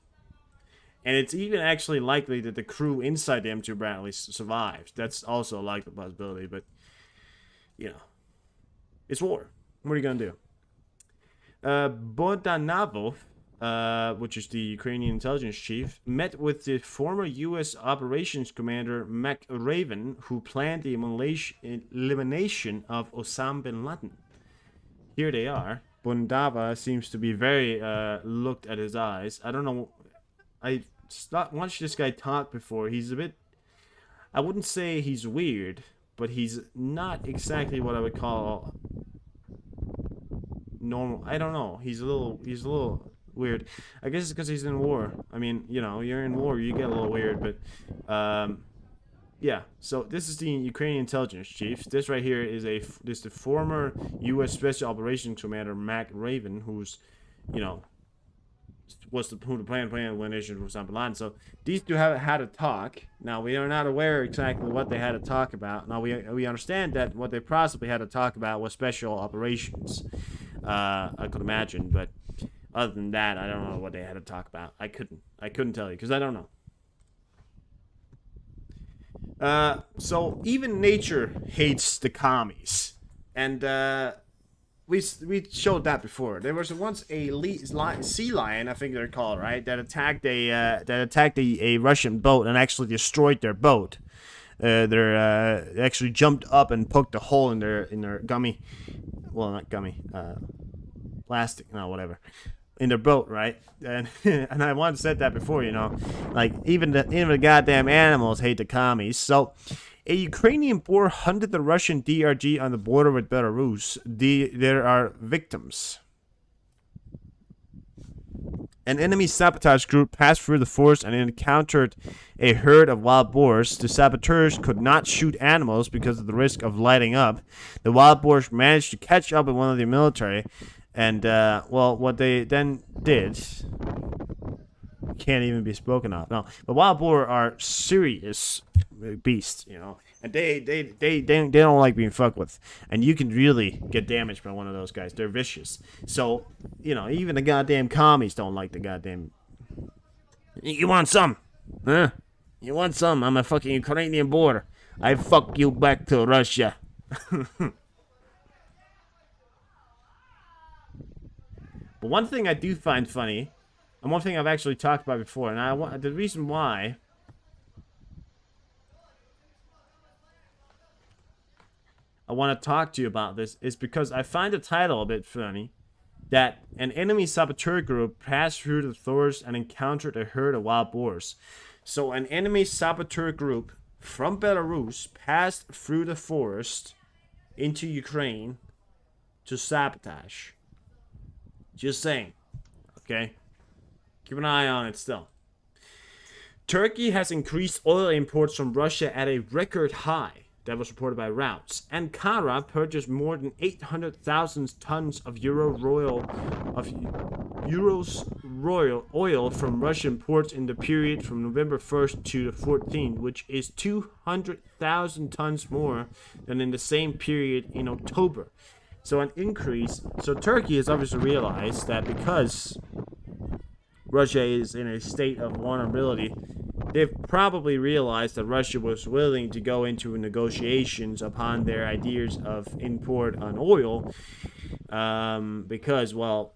And it's even actually likely that the crew inside the M2 Bradley survives. That's also a likely possibility, but, you know, it's war. What are you going to do? Bodanavo, which is the Ukrainian intelligence chief, met with the former U.S. operations commander McRaven, who planned the elimination of Osama bin Laden. Here they are. Bundava seems to be very looked at his eyes. I don't know. I watched this guy talk before. He's a bit... I wouldn't say he's weird, but he's not exactly what I would call normal. I don't know. He's a little weird. I guess it's because he's in war. I mean, you know, you're in war, you get a little weird, but yeah. So this is the Ukrainian intelligence chief. This right here is the former U.S. Special Operations Commander Mac Raven, who's, you know, was who the plan when issued from Osama bin Laden. So these two have had a talk. Now we are not aware exactly what they had to talk about. Now we understand that what they possibly had to talk about was special operations. I could imagine, but other than that, I don't know what they had to talk about. I couldn't tell you because I don't know. So even nature hates the commies, and we showed that before. There was once a sea lion, I think they're called, right, that attacked a Russian boat and actually destroyed their boat. They actually jumped up and poked a hole in their gummy, well, not gummy, plastic, no, whatever, in their boat, right? And and I once said that before, you know, like even the goddamn animals hate the commies. So a Ukrainian boar hunted the Russian DRG on the border with Belarus. There are victims. An enemy sabotage group passed through the forest and encountered a herd of wild boars. The saboteurs could not shoot animals because of the risk of lighting up. The wild boars managed to catch up with one of the military, and well, what they then did can't even be spoken of. No, but wild boar are serious beasts, you know, and they don't like being fucked with, and you can really get damaged by one of those guys. They're vicious. So, you know, even the goddamn commies don't like the goddamn. You want some? Huh? You want some? I'm a fucking Ukrainian boar. I fuck you back to Russia. But one thing I do find funny, and one thing I've actually talked about before, and the reason why I want to talk to you about this is because I find the title a bit funny. That an enemy saboteur group passed through the forest and encountered a herd of wild boars. So an enemy saboteur group from Belarus passed through the forest into Ukraine to sabotage. Just saying. Okay? Keep an eye on it still. Turkey has increased oil imports from Russia at a record high. That was reported by Routes. Ankara purchased more than 800,000 tons of Euros royal oil from Russian ports in the period from November 1st to the 14th, which is 200,000 tons more than in the same period in October. So an increase. So Turkey has obviously realized that because Russia is in a state of vulnerability, they've probably realized that Russia was willing to go into negotiations upon their ideas of import on oil, because, well,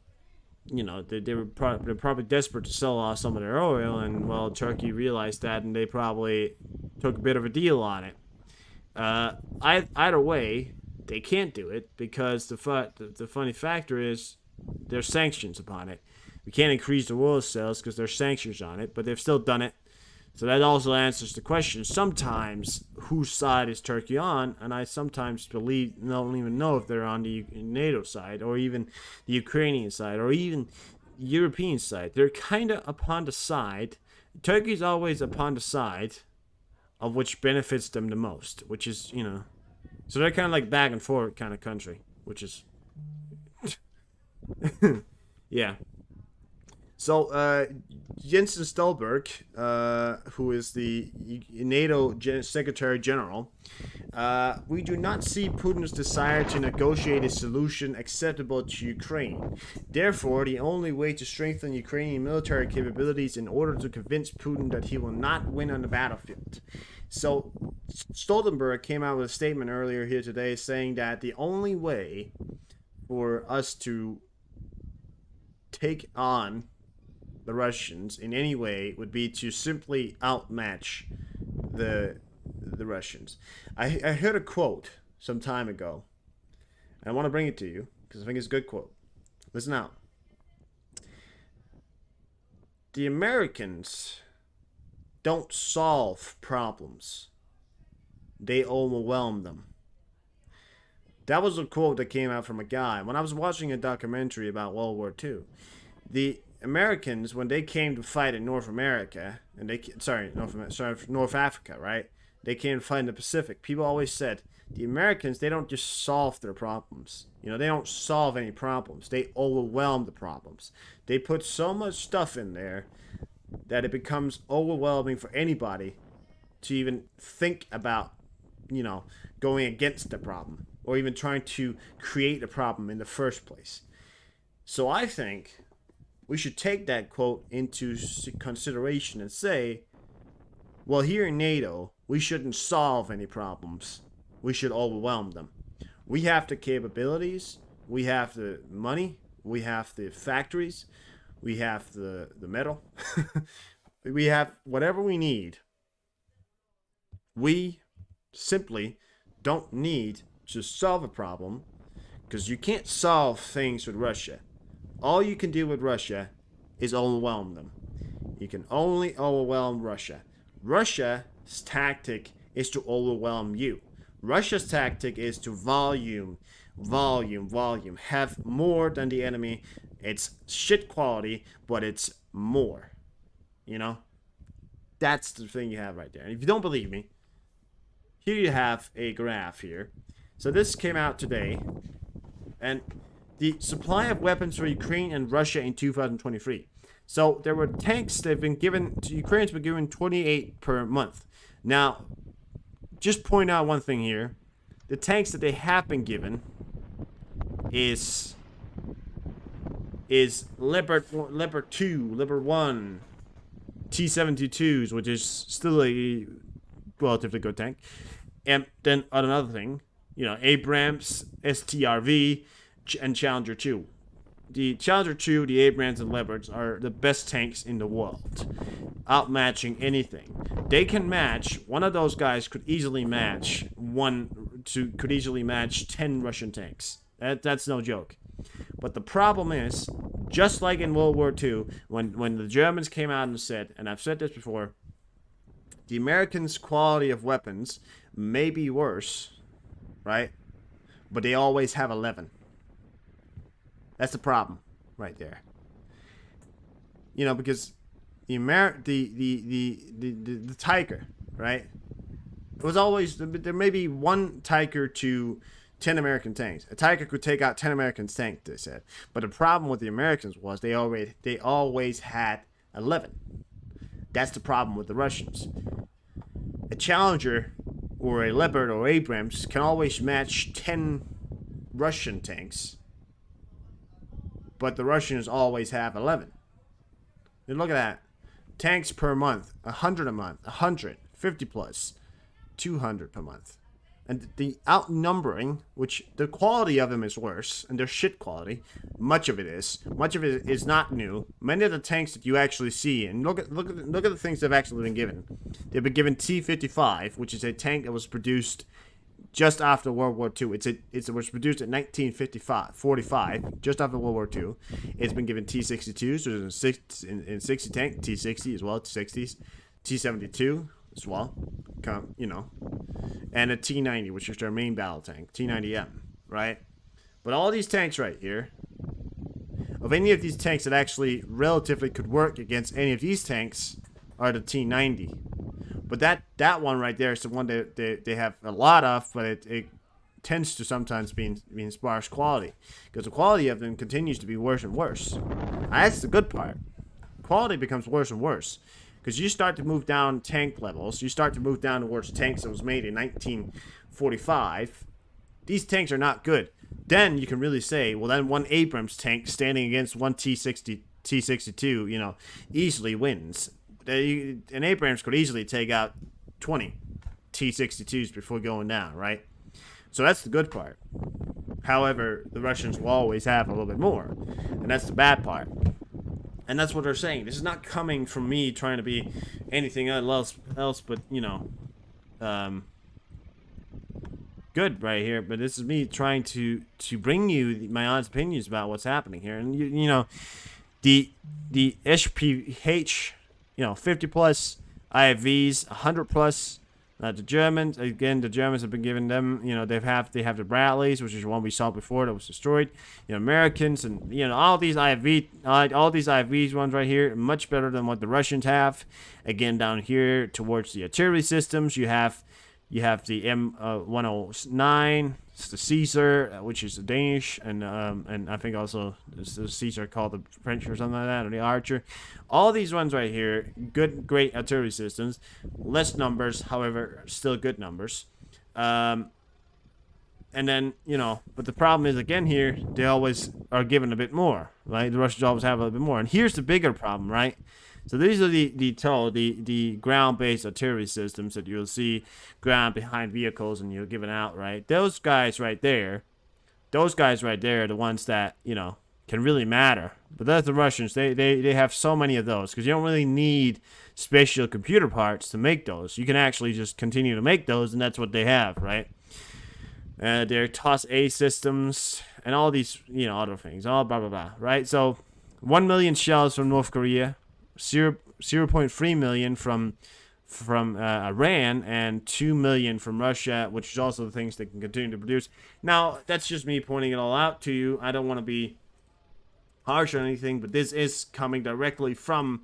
you know, they're probably desperate to sell off some of their oil, and, well, Turkey realized that, and they probably took a bit of a deal on it. Either way, they can't do it because the funny factor is there's sanctions upon it. We can't increase the oil sales because there's sanctions on it, but they've still done it. So that also answers the question sometimes whose side is Turkey on, and I sometimes don't even know if they're on the NATO side or even the Ukrainian side or even European side. They're kind of upon the side. Turkey's always upon the side of which benefits them the most, which is, you know, so they're kind of like back and forth kind of country, which is yeah. So, Jens Stoltenberg, who is the NATO Secretary General, we do not see Putin's desire to negotiate a solution acceptable to Ukraine. Therefore, the only way to strengthen Ukrainian military capabilities in order to convince Putin that he will not win on the battlefield. So, Stoltenberg came out with a statement earlier here today saying that the only way for us to take on the Russians in any way would be to simply outmatch the Russians. I heard a quote some time ago, and I want to bring it to you because I think it's a good quote. Listen out. The Americans don't solve problems. they overwhelm them. That was a quote that came out from a guy when I was watching a documentary about World War II. The Americans, when they came to fight in North America, and North Africa, right? They came to fight in the Pacific. People always said the Americans, they don't just solve their problems. You know, they don't solve any problems. They overwhelm the problems. They put so much stuff in there that it becomes overwhelming for anybody to even think about, you know, going against the problem or even trying to create a problem in the first place. So I think we should take that quote into consideration and say, well, here in NATO, we shouldn't solve any problems. We should overwhelm them. We have the capabilities, we have the money, we have the factories, we have the metal, we have whatever we need. We simply don't need to solve a problem because you can't solve things with Russia. All you can do with Russia is overwhelm them. You can only overwhelm Russia. Russia's tactic is to overwhelm you. Russia's tactic is to volume. Have more than the enemy. It's shit quality, but it's more. You know? That's the thing you have right there. And if you don't believe me, here you have a graph here. So this came out today. And the supply of weapons for Ukraine and Russia in 2023. So there were tanks that have been given to Ukrainians, been given 28 per month. Now, just point out one thing here. The tanks that they have been given is Leopard 2, Leopard 1, T-72s, which is still a relatively good tank. And then another thing, you know, Abrams, STRV, and Challenger 2. The Challenger 2, the Abrams, and Leopards are the best tanks in the world, outmatching anything. They can match, one of those guys could easily match 10 Russian tanks. That's no joke. But the problem is, just like in World War II, when the Germans came out and said, and I've said this before, the Americans' quality of weapons may be worse, right? But they always have 11. That's the problem right there. You know, because the Tiger, right? It was always, there may be one Tiger to 10 American tanks. A Tiger could take out 10 American tanks, they said. But the problem with the Americans was they always had 11. That's the problem with the Russians. A Challenger or a Leopard or Abrams can always match 10 Russian tanks. But the Russians always have 11. And look at that. Tanks per month. 100 a month. 100. 50 plus. 200 per month. And the outnumbering, which the quality of them is worse, and they're shit quality. Much of it is. Much of it is not new. Many of the tanks that you actually see, and look at the things they've actually been given. They've been given T-55, which is a tank that was produced just after World War II. It was produced in 1945, just after World War II. It's been given T-62s, so there's in 60 tank, T-60 as well, T-60s, T-72 as well, you know, and a T-90, which is their main battle tank, T-90M, right? But all these tanks right here, of any of these tanks that actually relatively could work against any of these tanks, are the T-90. But that one right there is the one that they have a lot of, but it tends to sometimes be in sparse quality. Because the quality of them continues to be worse and worse. And that's the good part. Quality becomes worse and worse. Because you start to move down tank levels. You start to move down towards tanks that was made in 1945. These tanks are not good. Then you can really say, well, then one Abrams tank standing against one T-62, you know, easily wins. An Abrams could easily take out 20 T-62s before going down, right? So that's the good part. However, the Russians will always have a little bit more. And that's the bad part. And that's what they're saying. This is not coming from me trying to be anything else but, you know, good right here. But this is me trying to bring you my honest opinions about what's happening here. And, you know, the SPH... you know, 50 plus IFVs, 100 plus The Germans, again, the Germans have been giving them, they have the Bradleys, which is one we saw before that was destroyed. Americans and all these IFVs ones right here, much better than what the Russians have. Again, down here towards the artillery systems, you have the M109, it's the Caesar, which is the Danish, and I think also the Caesar called the French or something like that, or the Archer. All these ones right here, great artillery systems, less numbers, however, still good numbers. And then, but the problem is, again here, they always are given a bit more, right? The Russians always have a bit more. And here's the bigger problem, right? So these are the ground-based artillery systems that you'll see ground behind vehicles and you're giving out, right? Those guys right there are the ones that, can really matter. But that's the Russians. They have so many of those because you don't really need special computer parts to make those. You can actually just continue to make those, and that's what they have, right? Their TOS-A systems and all these, other things, all blah, blah, blah, right? So 1 million shells from North Korea, 0.3 million from Iran, and 2 million from Russia, which is also the things they can continue to produce. Now, that's just me pointing it all out to you. I don't want to be harsh or anything, but this is coming directly from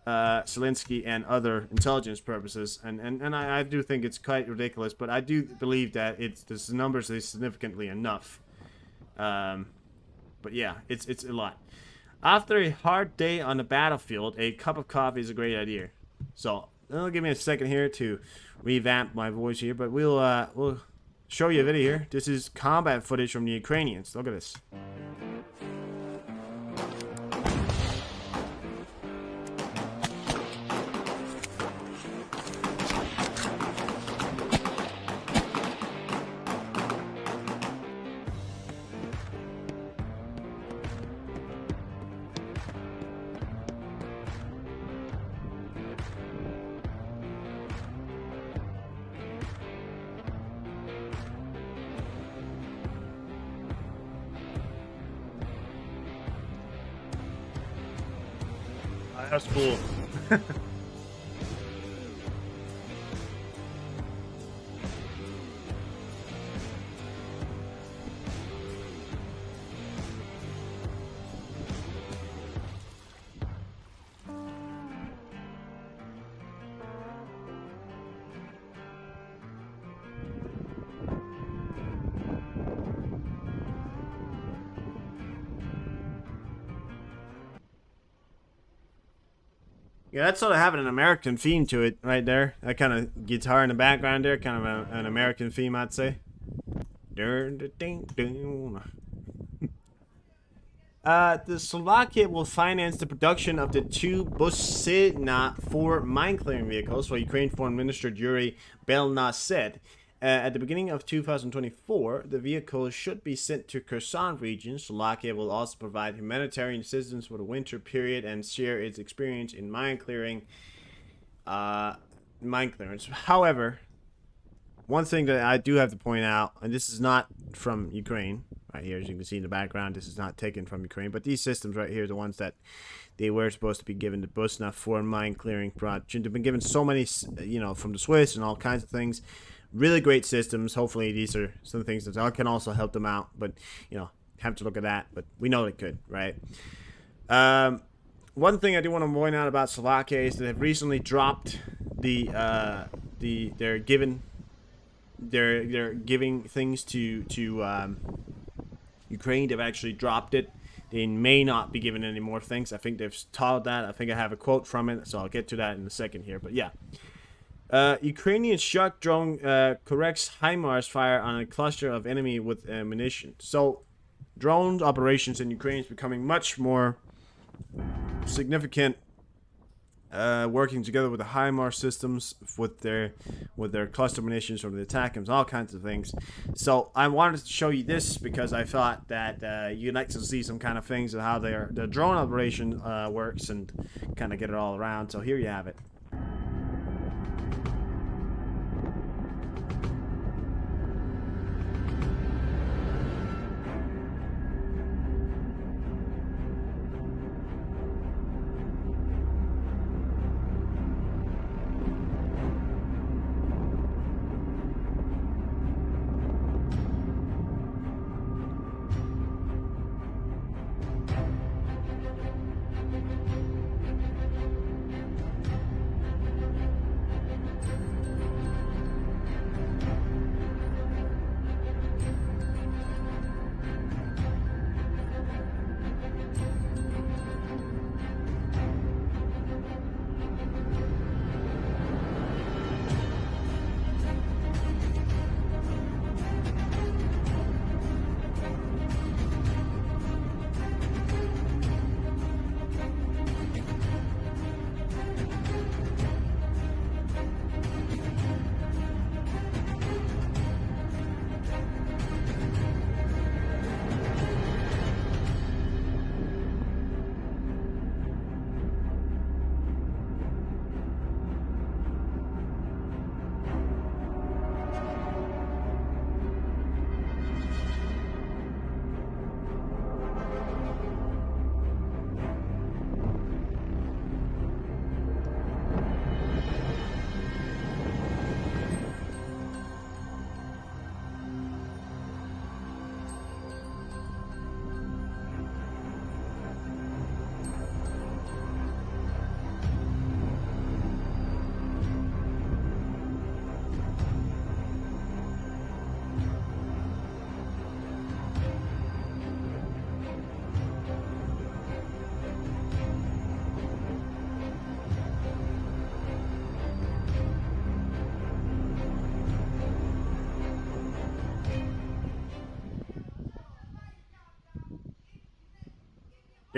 Zelensky and other intelligence purposes, and I do think it's quite ridiculous, but I do believe that the numbers is significantly enough. But yeah, it's a lot. After a hard day on the battlefield, a cup of coffee is a great idea. So, it'll give me a second here to revamp my voice here, but we'll show you a video here. This is combat footage from the Ukrainians. Look at this. That's cool. Yeah, that's sort of having an American theme to it right there. That kind of guitar in the background there, kind of an American theme, I'd say. The Slovakia will finance the production of the 2 Busina 4 mine-clearing vehicles, what Ukraine Foreign Minister Yuri Belna said. At the beginning of 2024, the vehicles should be sent to Kherson region. Slovakia will also provide humanitarian assistance for the winter period and share its experience in mine clearance. However, one thing that I do have to point out, and this is not from Ukraine, right here, as you can see in the background, this is not taken from Ukraine, but these systems right here are the ones that they were supposed to be given the Busna for mine clearing project. They've been given so many, from the Swiss and all kinds of things. Really great systems. Hopefully these are some things that can also help them out, but have to look at that, but we know they could, right? One thing I do want to point out about Slovakia is that they've recently dropped they're giving things to Ukraine. They've actually dropped it. They may not be given any more things. I think they've taught that. I think I have a quote from it, so I'll get to that in a second here, but yeah. Ukrainian shock drone corrects HIMARS fire on a cluster of enemy with ammunition. So, drone operations in Ukraine is becoming much more significant. Working together with the HIMARS systems, with their cluster munitions from the ATACMS, all kinds of things. So, I wanted to show you this because I thought that you'd like to see some kind of things of how the drone operation works and kind of get it all around. So, here you have it.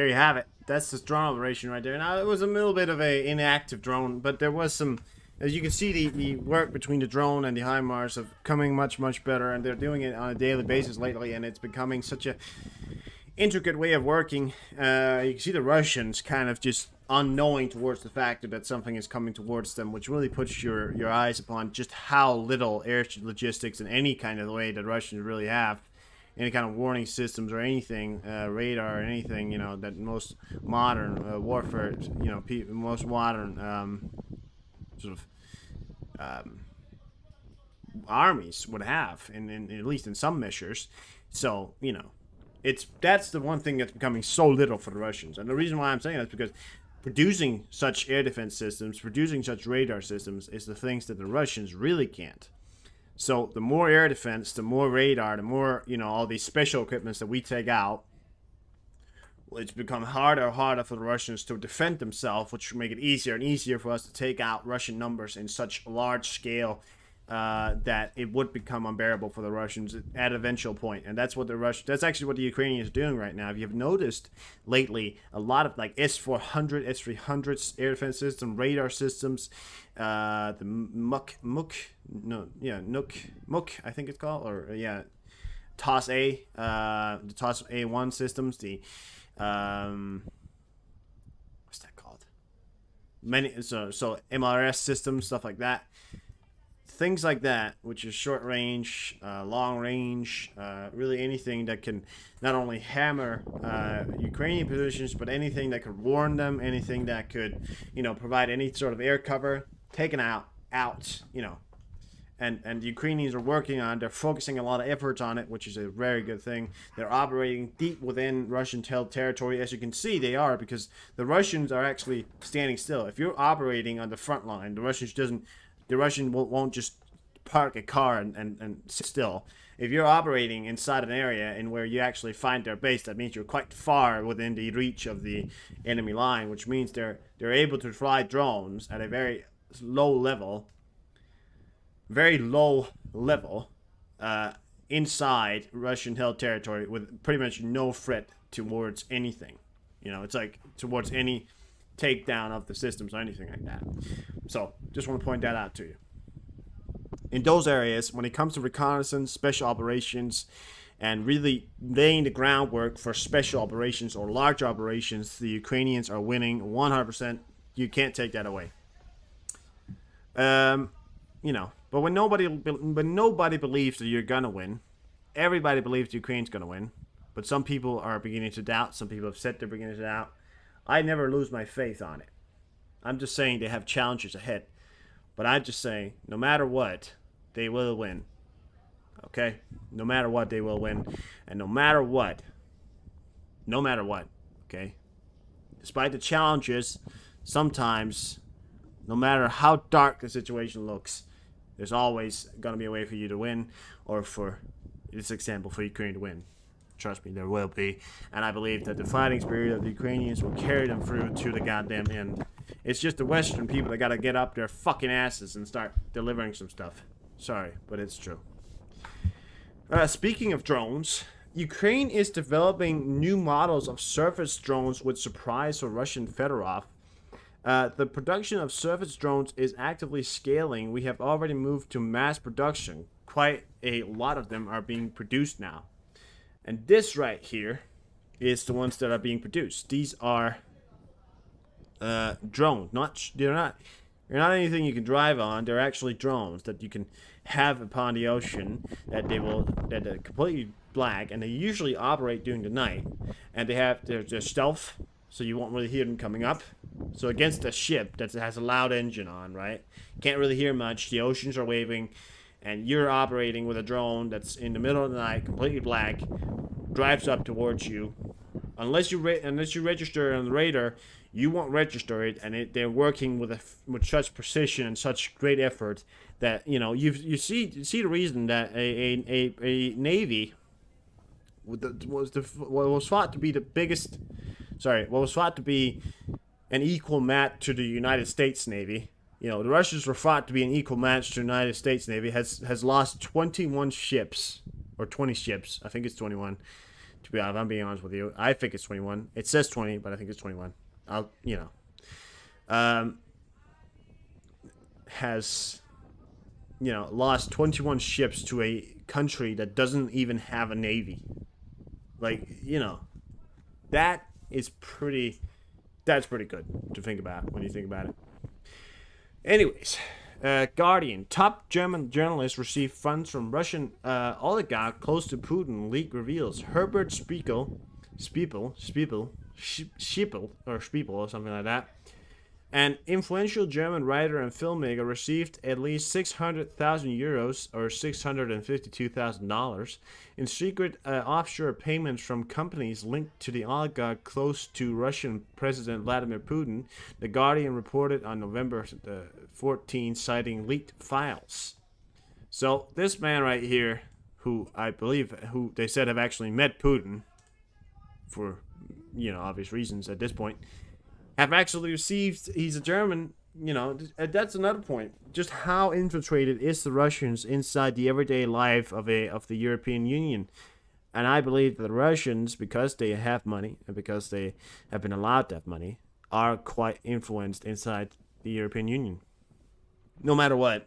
there you have it. That's this drone operation right there. Now, it was a little bit of a inactive drone, but there was some, as you can see, the work between the drone and the HIMARS of coming much, much better, and they're doing it on a daily basis lately, and it's becoming such a intricate way of working. You can see the Russians kind of just unknowing towards the fact that something is coming towards them, which really puts your eyes upon just how little air logistics in any kind of way that Russians really have. Any kind of warning systems or anything, radar or anything, you know, that most modern warfare, you know, most modern sort of armies would have, in at least in some measures. So, you know, that's the one thing that's becoming so little for the Russians. And the reason why I'm saying that is because producing such air defense systems, producing such radar systems is the things that the Russians really can't. So the more air defense, the more radar, the more, you know, all these special equipments that we take out, it's become harder and harder for the Russians to defend themselves, which will make it easier and easier for us to take out Russian numbers in such large scale that it would become unbearable for the Russians at an eventual point. And that's what that's actually what the Ukrainians are doing right now. If you've noticed lately, a lot of like S-400, S-300s air defense system, radar systems, the Muk, I think it's called, or yeah, TOS-A, the TOS-A1 systems, the what's that called? So MRS systems, stuff like that. Things like that, which is short range, long range, really anything that can not only hammer Ukrainian positions, but anything that could warn them, anything that could, you know, provide any sort of air cover, taken out, you know. And the Ukrainians are working on, they're focusing a lot of efforts on it, which is a very good thing. They're operating deep within Russian-held territory. As you can see, they are, because the Russians are actually standing still. If you're operating on the front line, the Russian won't just park a car and sit still. If you're operating inside an area in where you actually find their base, that means you're quite far within the reach of the enemy line, which means they're able to fly drones at a very low level, inside Russian-held territory with pretty much no threat towards anything. You know, it's like towards any takedown of the systems or anything like that. So, just want to point that out to you. In those areas, when it comes to reconnaissance, special operations, and really laying the groundwork for special operations or large operations, the Ukrainians are winning 100%. You can't take that away. You know, but when nobody believes that you're gonna win, everybody believes Ukraine's gonna win. But some people are beginning to doubt. Some people have said they're beginning to doubt. I never lose my faith on it. I'm just saying they have challenges ahead. But I'm just saying, no matter what, they will win. Okay? No matter what, they will win. And no matter what, okay? Despite the challenges, sometimes, no matter how dark the situation looks, there's always going to be a way for you to win, or for this example, for Ukraine to win. Trust me, there will be. And I believe that the fighting spirit of the Ukrainians will carry them through to the goddamn end. It's just the Western people that got to get up their fucking asses and start delivering some stuff. Sorry, but it's true. Speaking of drones, Ukraine is developing new models of surface drones with surprise for Russian Fedorov. The production of surface drones is actively scaling. We have already moved to mass production. Quite a lot of them are being produced now. And this right here is the ones that are being produced. These are drones. They're not anything you can drive on. They're actually drones that you can have upon the ocean, that are completely black, and they usually operate during the night. And they're stealth, so you won't really hear them coming up. So against a ship that has a loud engine on, right? Can't really hear much. The oceans are waving, and you're operating with a drone that's in the middle of the night, completely black, drives up towards you. Unless you register on the radar, you won't register it, and they're working with such precision and such great effort that, you know, you see the reason that a navy what was thought to be an equal match to the United States Navy. You know, the Russians were thought to be an equal match to the United States Navy. Has lost 21 ships, or 20 ships. I think it's 21, to To be honest, I'm being honest with you. I think it's 21. It says 20, but I think it's 21. Has, lost 21 ships to a country that doesn't even have a navy. Like, that is that's pretty good to think about when you think about it. Anyways, Guardian. Top German journalist received funds from Russian oligarch close to Putin. Leak reveals. Herbert Spiegel, or something like that. An influential German writer and filmmaker received at least 600,000 euros or $652,000 in secret offshore payments from companies linked to the oligarch close to Russian President Vladimir Putin, The Guardian reported on November 14, citing leaked files. So this man right here, who they said have actually met Putin for, obvious reasons at this point, have actually received, he's a German, that's another point. Just how infiltrated is the Russians inside the everyday life of the European Union. And I believe that the Russians, because they have money and because they have been allowed to have money, are quite influenced inside the European Union. No matter what.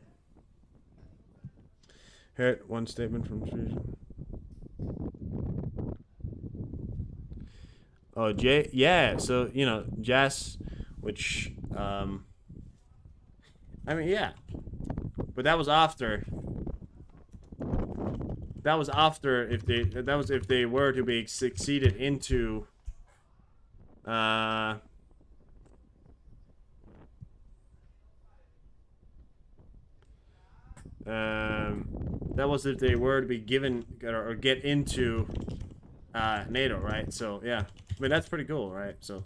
Heard one statement from Oh, yeah, so, Jazz, which, yeah. But that was after if they were to be succeeded into, that was if they were to be given or get into, NATO, right? So, yeah. But that's pretty cool, right? So,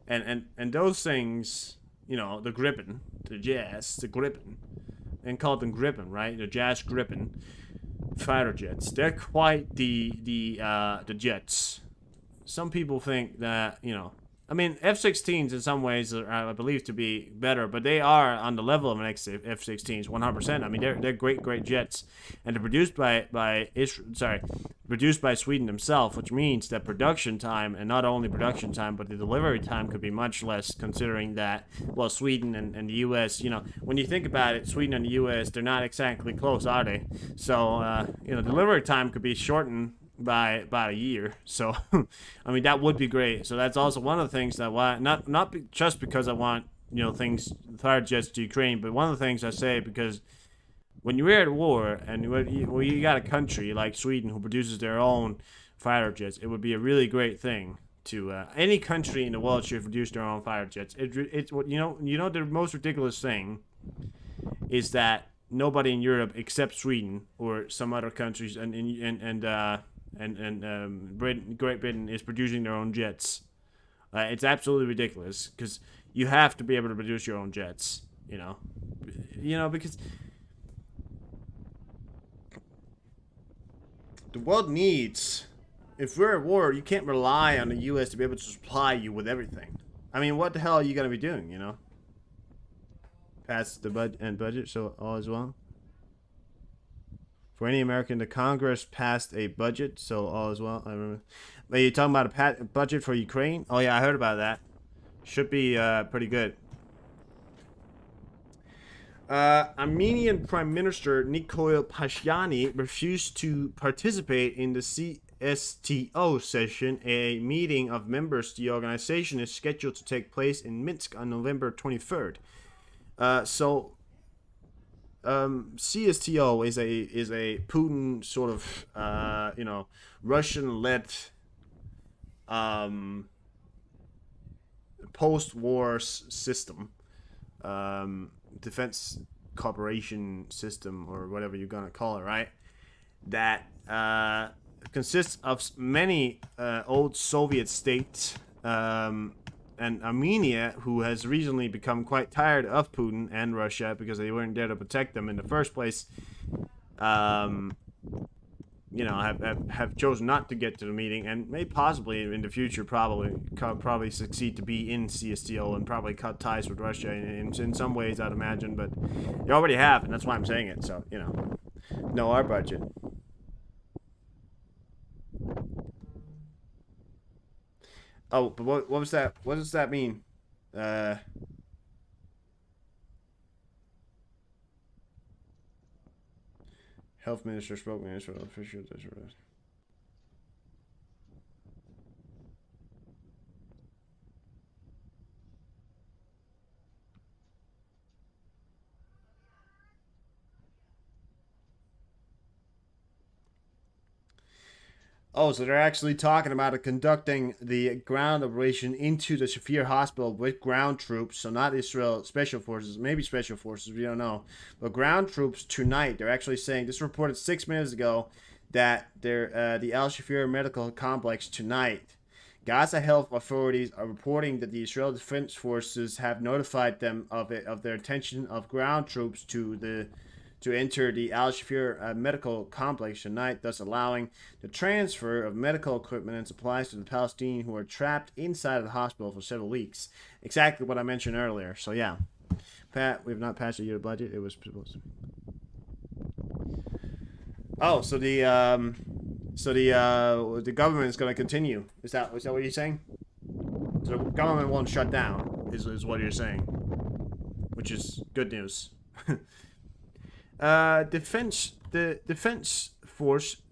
and those things, the Gripen, the Jazz, the Gripen, and called them Gripen, right? The Jazz Gripen fighter jets. They're quite the jets. Some people think that, F-16s in some ways are, I believe, to be better, but they are on the level of an F-16s, 100%. They're great jets, and they're produced produced by Sweden themselves, which means that production time, and not only production time, but the delivery time could be much less, considering that, Sweden and the U.S., when you think about it, Sweden and the U.S., they're not exactly close, are they? So, delivery time could be shortened by about a year. So that would be great. So that's also one of the things that not just because I want fighter jets to Ukraine, but one of the things I say because when you're at war and you got a country like Sweden who produces their own fighter jets, it would be a really great thing to any country in the world should produce their own fighter jets. It's the most ridiculous thing is that nobody in Europe except Sweden or some other countries and Great Britain is producing their own jets. It's absolutely ridiculous because you have to be able to produce your own jets. Because the world needs. If we're at war, you can't rely on the U.S. to be able to supply you with everything. What the hell are you gonna be doing? Pass the budget, so all is well. For any American, the Congress passed a budget, so all is well. I remember. Are you talking about a budget for Ukraine? Oh yeah, I heard about that. Should be pretty good. Armenian Prime Minister Nikol Pashinyan refused to participate in the CSTO session. A meeting of members of the organization is scheduled to take place in Minsk on November 23rd. CSTO is a Putin sort of Russian-led post-war system, defense cooperation system, or whatever you're gonna call it, right? That consists of many old Soviet states. And Armenia, who has recently become quite tired of Putin and Russia because they weren't there to protect them in the first place, have chosen not to get to the meeting, and may possibly in the future probably succeed to be in CSTO and probably cut ties with Russia in some ways, I'd imagine, but they already have, and that's why I'm saying it. So no, our budget. Oh, but what was that? What does that mean? Uh, Health Minister spoke minister official. Oh, so they're actually talking about it, conducting the ground operation into the Shafir hospital with ground troops. So not Israel special forces, maybe special forces, we don't know. But ground troops tonight. They're actually saying this reported 6 minutes ago that they're the Al Shafir medical complex tonight. Gaza health authorities are reporting that the Israel Defense Forces have notified them of their intention of ground troops to enter the Al Shafir medical complex tonight, thus allowing the transfer of medical equipment and supplies to the Palestinians who are trapped inside of the hospital for several weeks. Exactly what I mentioned earlier. So yeah, Pat, we have not passed a year budget. It was supposed to be. Oh, so the government is going to continue. Is that what you're saying? So the government won't shut down. Is what you're saying, which is good news. The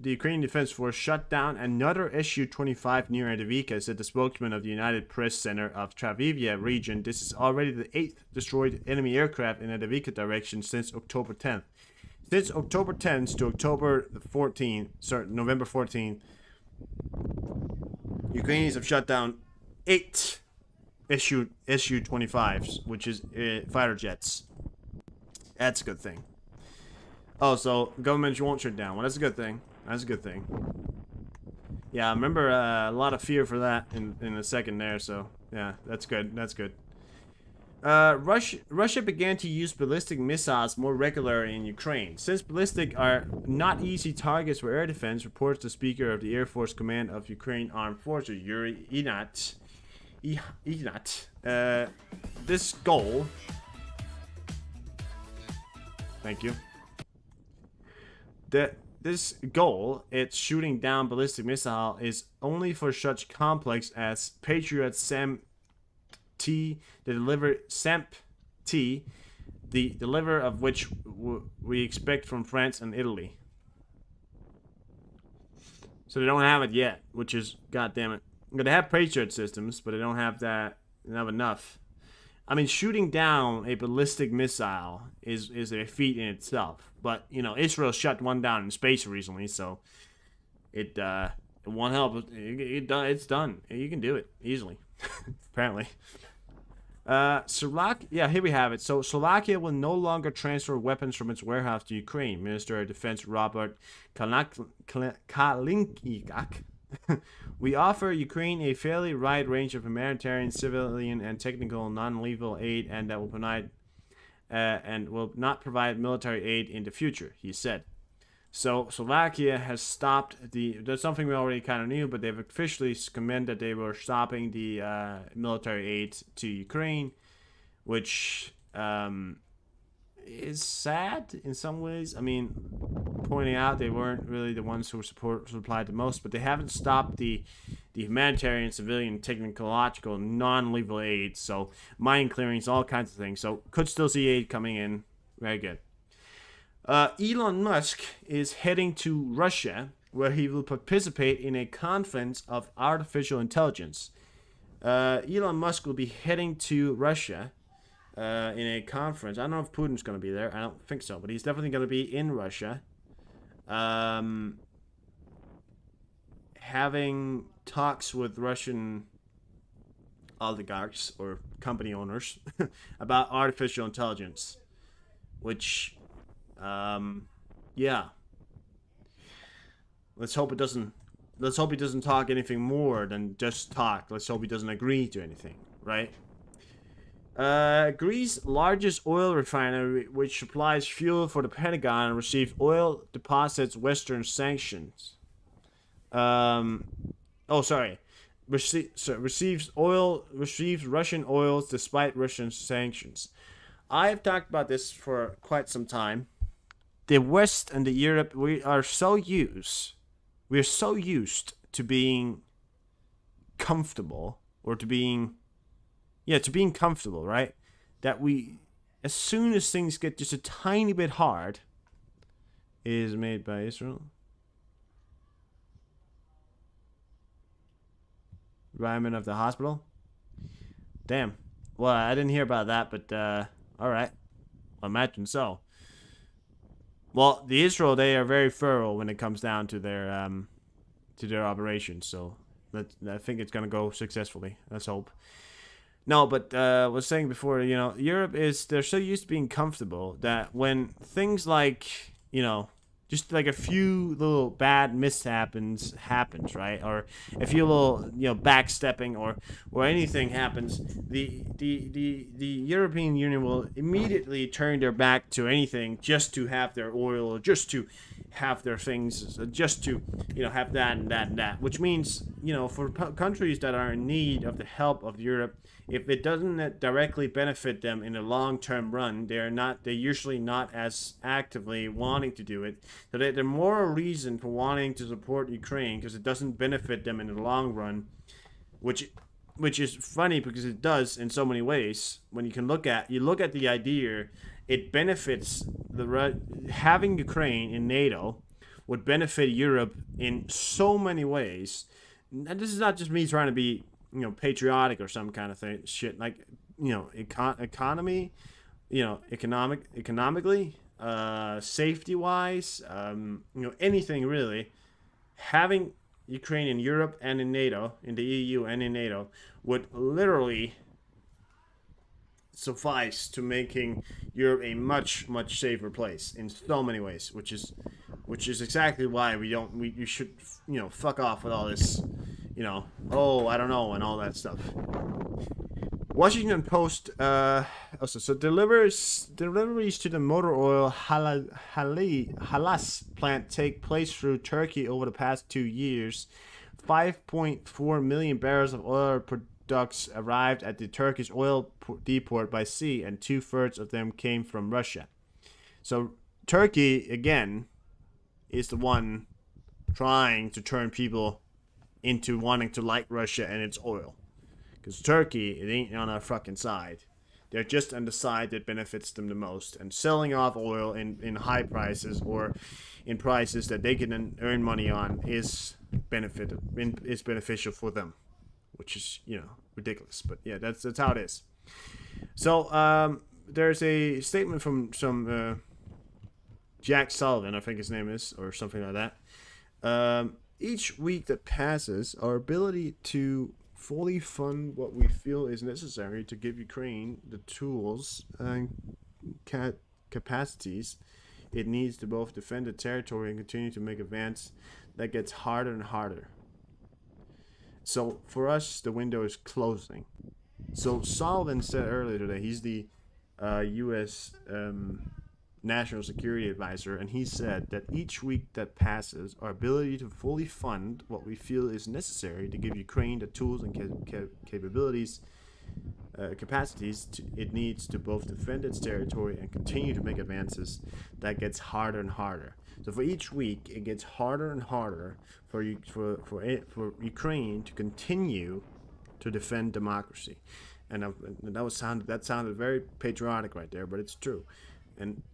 Ukrainian Defense Force shut down another Su-25 near Adivika, said the spokesman of the United Press Center of Travivia region. This is already the 8th destroyed enemy aircraft in Adivika direction since October 10th. Since October 10th to November 14th, Ukrainians have shut down 8 Su-25s, which is fighter jets. That's a good thing. Oh, so government won't shut down. Well, that's a good thing. That's a good thing. Yeah, I remember a lot of fear for that in a second there, so yeah, that's good. That's good. Russia began to use ballistic missiles more regularly in Ukraine. Since ballistic are not easy targets for air defense, reports the Speaker of the Air Force Command of Ukraine Armed Forces, Yuri Ignat. This goal... Thank you. This goal, it's shooting down ballistic missile, is only for such complex as Patriot SAM-T, the deliver of which we expect from France and Italy. So they don't have it yet, which is, goddamn it. They have Patriot systems, but they don't have that. They don't have enough. I mean, shooting down a ballistic missile is a feat in itself. But, you know, Israel shut one down in space recently, so it won't help. It's done. You can do it easily, apparently. Yeah, here we have it. So Slovakia will no longer transfer weapons from its warehouse to Ukraine. Minister of Defense Robert Kalinkak. We offer Ukraine a fairly wide range of humanitarian, civilian, and technical non-lethal aid, and that will provide and will not provide military aid in the future, he said. So Slovakia has stopped that's something we already kind of knew, but they've officially commented that they were stopping the military aid to Ukraine, which is sad in some ways. I mean, pointing out they weren't really the ones who supplied the most, but they haven't stopped the humanitarian, civilian, technological, non-lethal aid. So mine clearings, all kinds of things. So could still see aid coming in. Very good. Elon Musk is heading to Russia, where he will participate in a conference of artificial intelligence. Elon Musk will be heading to Russia in a conference. I don't know if Putin's going to be there. I don't think so, but he's definitely going to be in Russia. Having talks with Russian oligarchs or company owners about artificial intelligence, which, yeah. Let's hope he doesn't talk anything more than just talk. Let's hope he doesn't agree to anything, right? Greece's largest oil refinery, which supplies fuel for the Pentagon, received oil deposits Western sanctions. Receives Russian oils despite Russian sanctions. I have talked about this for quite some time. The West and the Europe, we are so used to being comfortable or to being, yeah, to being comfortable, right? That we, as soon as things get just a tiny bit hard, is made by Israel. Environment of the hospital. Damn. Well, I didn't hear about that, but all right. I imagine so. Well, the Israel, they are very thorough when it comes down to their operations. So I think it's gonna go successfully. Let's hope. No, but I was saying before, Europe is, they're so used to being comfortable that when things like, just like a few little bad mishaps happens, right? Or a few little, backstepping or anything happens, the European Union will immediately turn their back to anything just to have their oil, just to have their things, just to, have that and that and that. Which means, for countries that are in need of the help of Europe, if it doesn't directly benefit them in the long-term run, they're usually not as actively wanting to do it. So they're more a reason for wanting to support Ukraine because it doesn't benefit them in the long run, which is funny because it does in so many ways. When you look at the idea, it benefits having Ukraine in NATO would benefit Europe in so many ways. And this is not just me trying to be patriotic or some kind of thing, shit, like, economy, economically, safety wise, anything really. Having Ukraine in Europe and in NATO, in the EU and in NATO, would literally suffice to making Europe a much, much safer place in so many ways, which is exactly why you should, fuck off with all this, oh, I don't know, and all that stuff. Washington Post also deliveries to the motor oil Halas plant take place through Turkey over the past 2 years. 5.4 million barrels of oil products arrived at the Turkish oil depot by sea, and 2/3 of them came from Russia. So Turkey again is the one trying to turn people into wanting to like Russia and its oil. Because Turkey, it ain't on our fucking side. They're just on the side that benefits them the most. And selling off oil in high prices or in prices that they can earn money on is beneficial for them. Which is, ridiculous. But yeah, that's how it is. So there's a statement from some Jack Sullivan, I think his name is, or something like that. Each week that passes, our ability to fully fund what we feel is necessary to give Ukraine the tools and capacities it needs to both defend the territory and continue to make advance, that gets harder and harder. So for us, the window is closing. So Sullivan said earlier today, he's the U.S. National Security Advisor, and he said that each week that passes, our ability to fully fund what we feel is necessary to give Ukraine the tools and capabilities, capacities it needs to both defend its territory and continue to make advances, that gets harder and harder. So for each week, it gets harder and harder for Ukraine to continue to defend democracy, and that sounded very patriotic right there, but it's true, and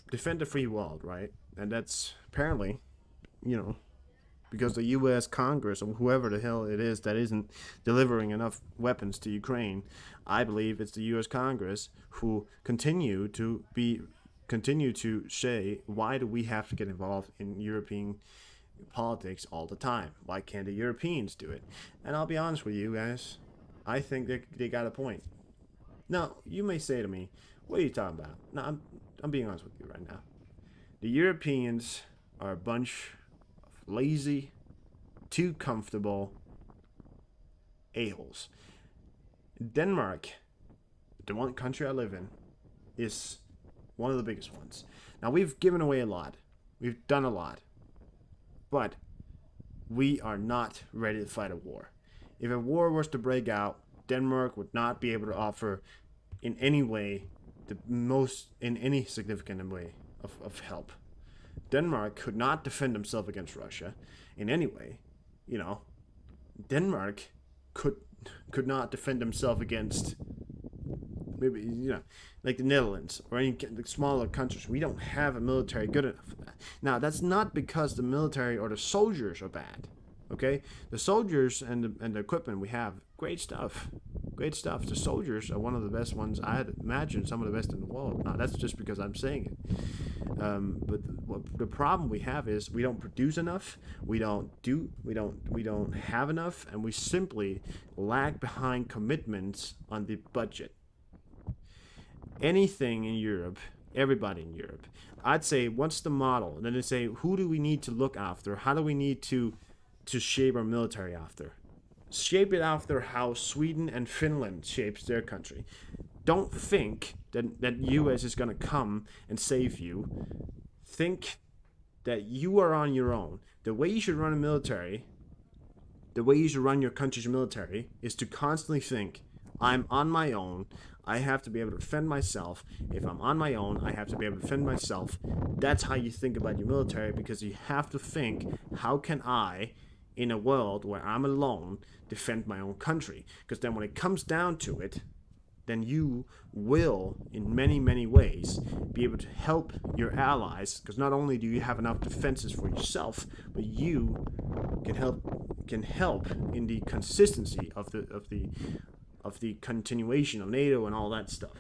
defend the free world, right? And that's apparently, because the U.S. Congress or whoever the hell it is that isn't delivering enough weapons to Ukraine. I believe it's the U.S. Congress who continue to say, why do we have to get involved in European politics all the time? Why can't the Europeans do it? And I'll be honest with you guys, I think they got a point. Now, you may say to me, what are you talking about? No, I'm being honest with you right now. The Europeans are a bunch of lazy, too comfortable a-holes. Denmark, the one country I live in, is one of the biggest ones. Now, we've given away a lot. We've done a lot. But we are not ready to fight a war. If a war was to break out, Denmark would not be able to offer in any way in any significant way of help. Denmark could not defend himself against Russia in any way. Denmark could not defend themselves against, maybe, like the Netherlands or any smaller countries. We don't have a military good enough for that. Now, that's not because the military or the soldiers are bad. Okay, the soldiers and the equipment we have, great stuff, great stuff. The soldiers are one of the best ones. I'd imagine some of the best in the world. Now, that's just because I'm saying it. But the problem we have is we don't produce enough. We don't have enough, and we simply lag behind commitments on the budget. Anything in Europe, everybody in Europe, I'd say, what's the model? And then they say, who do we need to look after? How do we need to shape our military after? Shape it after how Sweden and Finland shapes their country. Don't think that US is going to come and save you. Think that you are on your own. The way you should run a military, the way you should run your country's military, is to constantly think, I'm on my own. I have to be able to defend myself. If I'm on my own, I have to be able to defend myself. That's how you think about your military, because you have to think, how can I, in a world where I'm alone, defend my own country? Because then when it comes down to it, then you will, in many, many ways, be able to help your allies. Because not only do you have enough defenses for yourself, but you can help in the consistency of the continuation of NATO and all that stuff.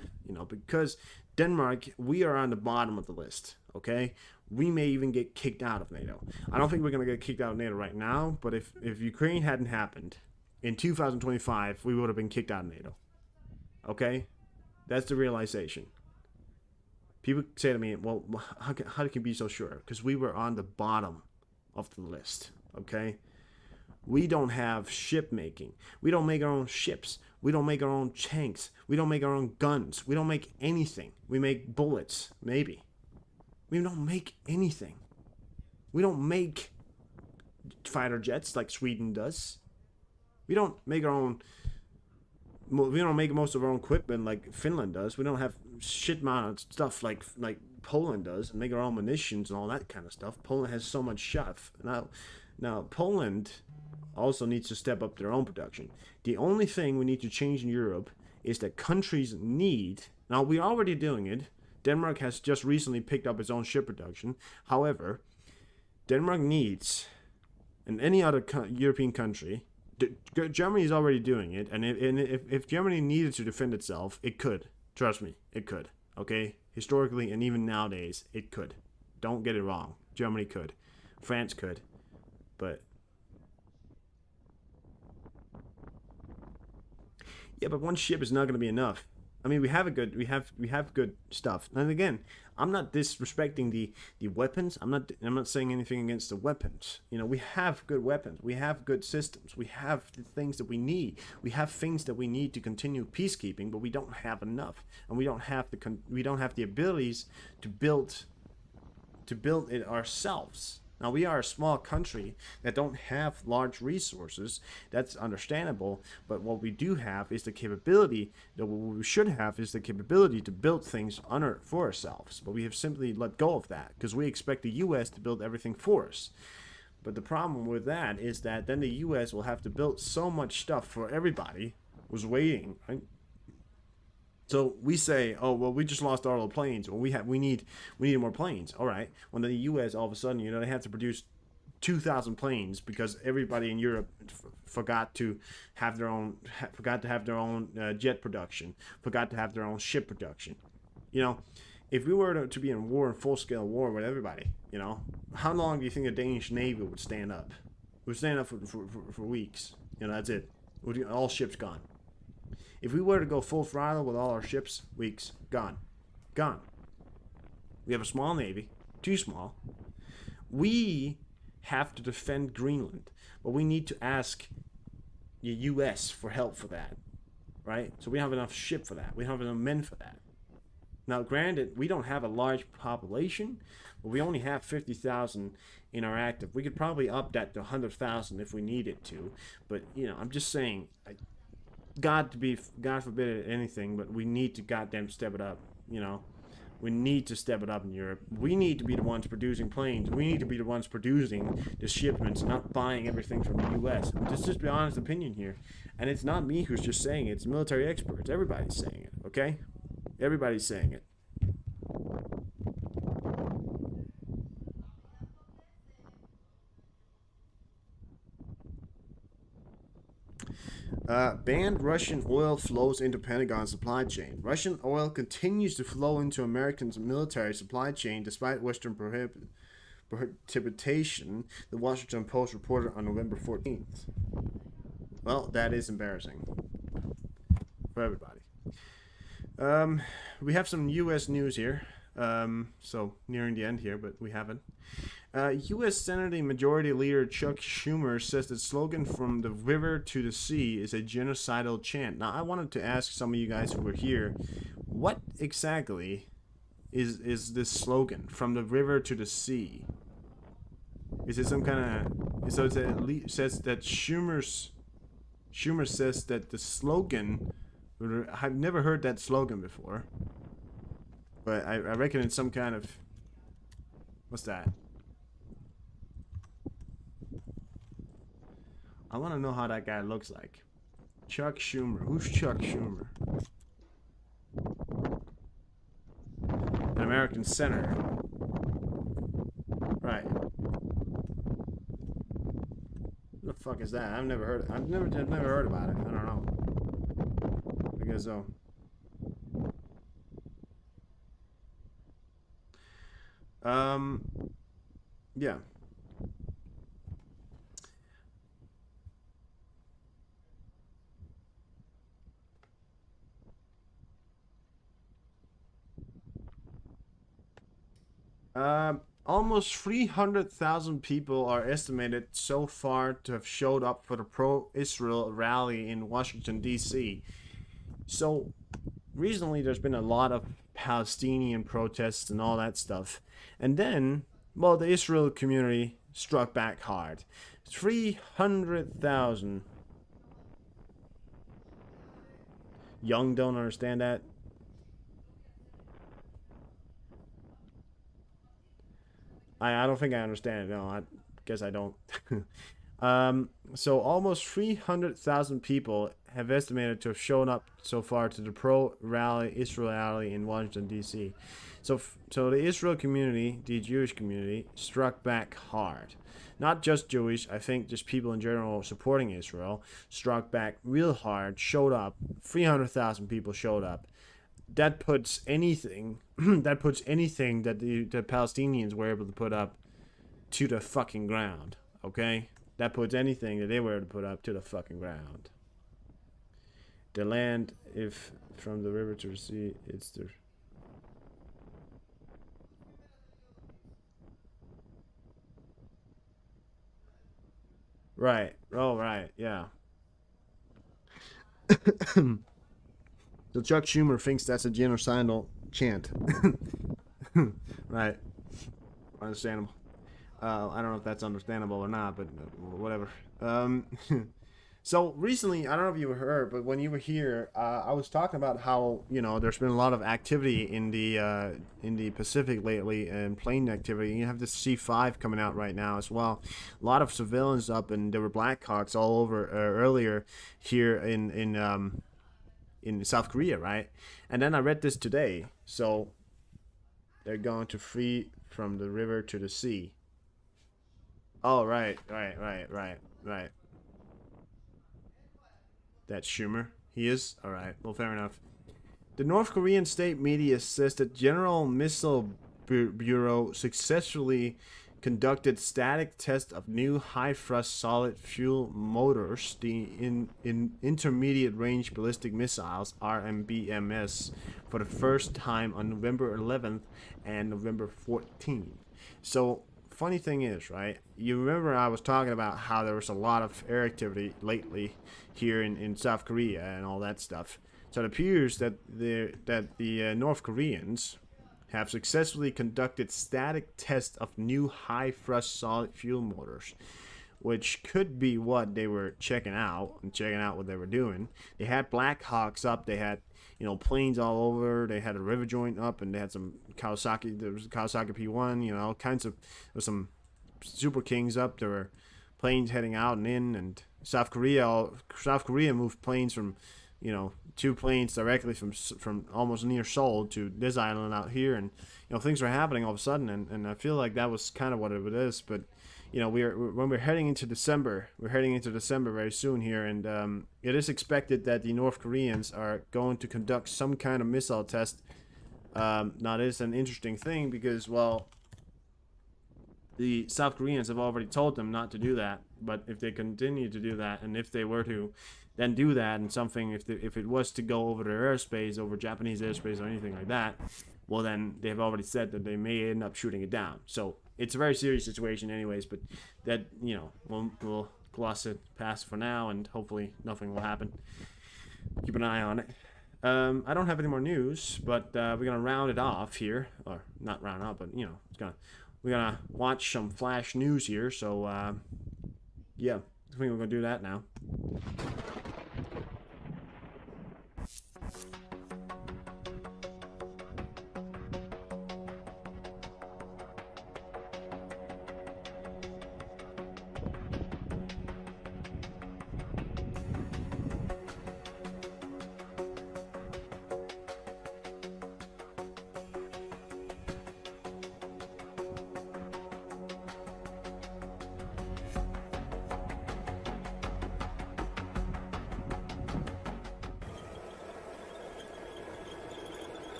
Because Denmark, we are on the bottom of the list. Okay, we may even get kicked out of NATO. I don't think we're gonna get kicked out of NATO right now, but if Ukraine hadn't happened in 2025, we would have been kicked out of NATO. Okay, that's the realization. People say to me, well, how can you be so sure? Because we were on the bottom of the list. Okay, we don't have ship making. We don't make our own ships. We don't make our own tanks. We don't make our own guns. We don't make anything. We make bullets, maybe. We don't make anything. We don't make fighter jets like Sweden does. We don't make our own. We don't make most of our own equipment like Finland does. We don't have shit amount of stuff like Poland does, and make our own munitions and all that kind of stuff. Poland has so much stuff. Now Poland also needs to step up their own production. The only thing we need to change in Europe is that countries need. Now, we're already doing it. Denmark has just recently picked up its own ship production. However, Denmark needs, and any other European country, Germany is already doing it, and if Germany needed to defend itself, it could. Trust me, it could. Okay? Historically, and even nowadays, it could. Don't get it wrong. Germany could. France could. But yeah, but one ship is not going to be enough. I mean, we have good stuff. And again, I'm not disrespecting the weapons. I'm not saying anything against the weapons. We have good weapons. We have good systems. We have the things that we need. We have things that we need to continue peacekeeping, but we don't have enough, and we don't have the abilities to build it ourselves. Now, we are a small country that don't have large resources. That's understandable. But what we do have is the capability, that what we should have is the capability to build things for ourselves. But we have simply let go of that because we expect the U.S. to build everything for us. But the problem with that is that then the U.S. will have to build so much stuff for everybody who's waiting, right? So we say, oh, well, we just lost all the planes. Well, we need more planes. All right. When the U.S. all of a sudden, they have to produce 2,000 planes because everybody in Europe forgot to have their own jet production, forgot to have their own ship production. If we were to be in war, in full-scale war with everybody, how long do you think the Danish Navy would stand up? It would stand up for weeks. That's it. All ships gone. If we were to go full throttle with all our ships, weeks, gone. We have a small navy, too small. We have to defend Greenland, but we need to ask the U.S. for help for that, right? So we don't have enough ship for that. We don't have enough men for that. Now, granted, we don't have a large population, but we only have 50,000 in our active. We could probably up that to 100,000 if we needed to, but, I'm just saying, God forbid anything, but we need to goddamn step it up, We need to step it up in Europe. We need to be the ones producing planes. We need to be the ones producing the shipments, not buying everything from the U.S. This is just the honest opinion here. And it's not me who's just saying it. It's military experts. Everybody's saying it, okay? Everybody's saying it. Banned Russian oil flows into Pentagon supply chain. Russian oil continues to flow into American military supply chain despite Western prohibition, the Washington Post reported on November 14th. Well, that is embarrassing for everybody. We have some U.S. news here. So nearing the end here, but we haven't. U.S. Senate Majority Leader Chuck Schumer says the slogan "From the river to the sea" is a genocidal chant. Now, I wanted to ask some of you guys who were here, what exactly is this slogan, "From the river to the sea"? Is it some kind of... So it says that Schumer says that the slogan... I've never heard that slogan before. But I reckon it's some kind of... What's that? I want to know how that guy looks like. Chuck Schumer. Who's Chuck Schumer? An American senator. Right. What the fuck is that? I've never heard. I've never heard about it. I don't know. I guess so. Yeah. Almost 300,000 people are estimated so far to have showed up for the pro-Israel rally in Washington, D.C. So, recently there's been a lot of Palestinian protests and all that stuff. And then, well, the Israel community struck back hard. 300,000. Young don't understand that. I don't think I understand it. No, I guess I don't. So almost 300,000 people have estimated to have shown up so far to the pro-Israel rally in Washington, D.C. So the Israel community, the Jewish community, struck back hard. Not just Jewish, I think just people in general supporting Israel struck back real hard, showed up. 300,000 people showed up. That puts anything that the Palestinians were able to put up to the fucking ground, okay? That puts anything that they were able to put up to the fucking ground. The land, if from the river to the sea, it's the... Right. Oh, right. Yeah. So Chuck Schumer thinks that's a genocidal chant. Right. Understandable. I don't know if that's understandable or not, but whatever. So recently, I don't know if you heard, but when you were here, I was talking about how, you know, there's been a lot of activity in the Pacific lately, and plane activity. You have the C-5 coming out right now as well. A lot of civilians up, and there were Blackhawks all over earlier here in South Korea, right? And then I read this today. So they're going to free from the river to the sea. Oh, right. That's Schumer. He is? Alright, well, fair enough. The North Korean state media says that General Missile Bureau successfully conducted static tests of new high-thrust solid fuel motors, the intermediate range ballistic missiles (RMBMS), for the first time on November 11th and November 14th. So, funny thing is, right? You remember I was talking about how there was a lot of air activity lately here in South Korea and all that stuff. So it appears that the North Koreans have successfully conducted static tests of new high-thrust solid fuel motors, which could be what they were checking out what they were doing. They had Black Hawks up. They had, planes all over. They had a river joint up, and they had some Kawasaki. There was a Kawasaki P1. All kinds of. There was some Super Kings up. There were planes heading out and in, and South Korea moved planes from, 2 planes directly from almost near Seoul to this island out here, and things were happening all of a sudden, and I feel like that was kind of what it is. But when we're heading into December, very soon here, and it is expected that the North Koreans are going to conduct some kind of missile test. Now, this is an interesting thing because, well, the South Koreans have already told them not to do that, but if they continue to do that, and if they were to then do that, and something, if it was to go over their airspace, over Japanese airspace or anything like that, well, then they've already said that they may end up shooting it down. So it's a very serious situation anyways, but that, we'll gloss it past for now, and hopefully nothing will happen. Keep an eye on it. I don't have any more news, but we're gonna round it off here, or not round off, but we're gonna watch some flash news here. So yeah, I think we're gonna do that now.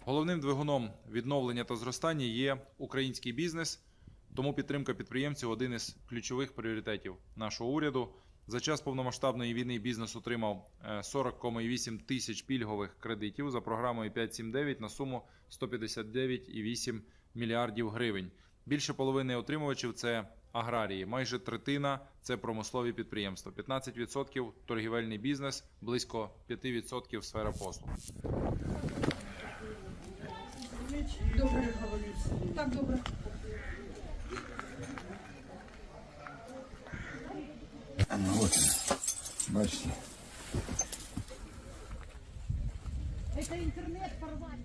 Головним двигуном відновлення та зростання є український бізнес, тому підтримка підприємців – один із ключових пріоритетів нашого уряду. За час повномасштабної війни бізнес отримав 40,8 тисяч пільгових кредитів за програмою 5.7.9 на суму 159,8 мільярдів гривень. Більше половини отримувачів – це аграрії, майже третина – це промислові підприємства, 15% – торгівельний бізнес, близько 5% – сфера послуг. Добре говорить. Так, добре. Ну вот, бачите. Это интернет порвать.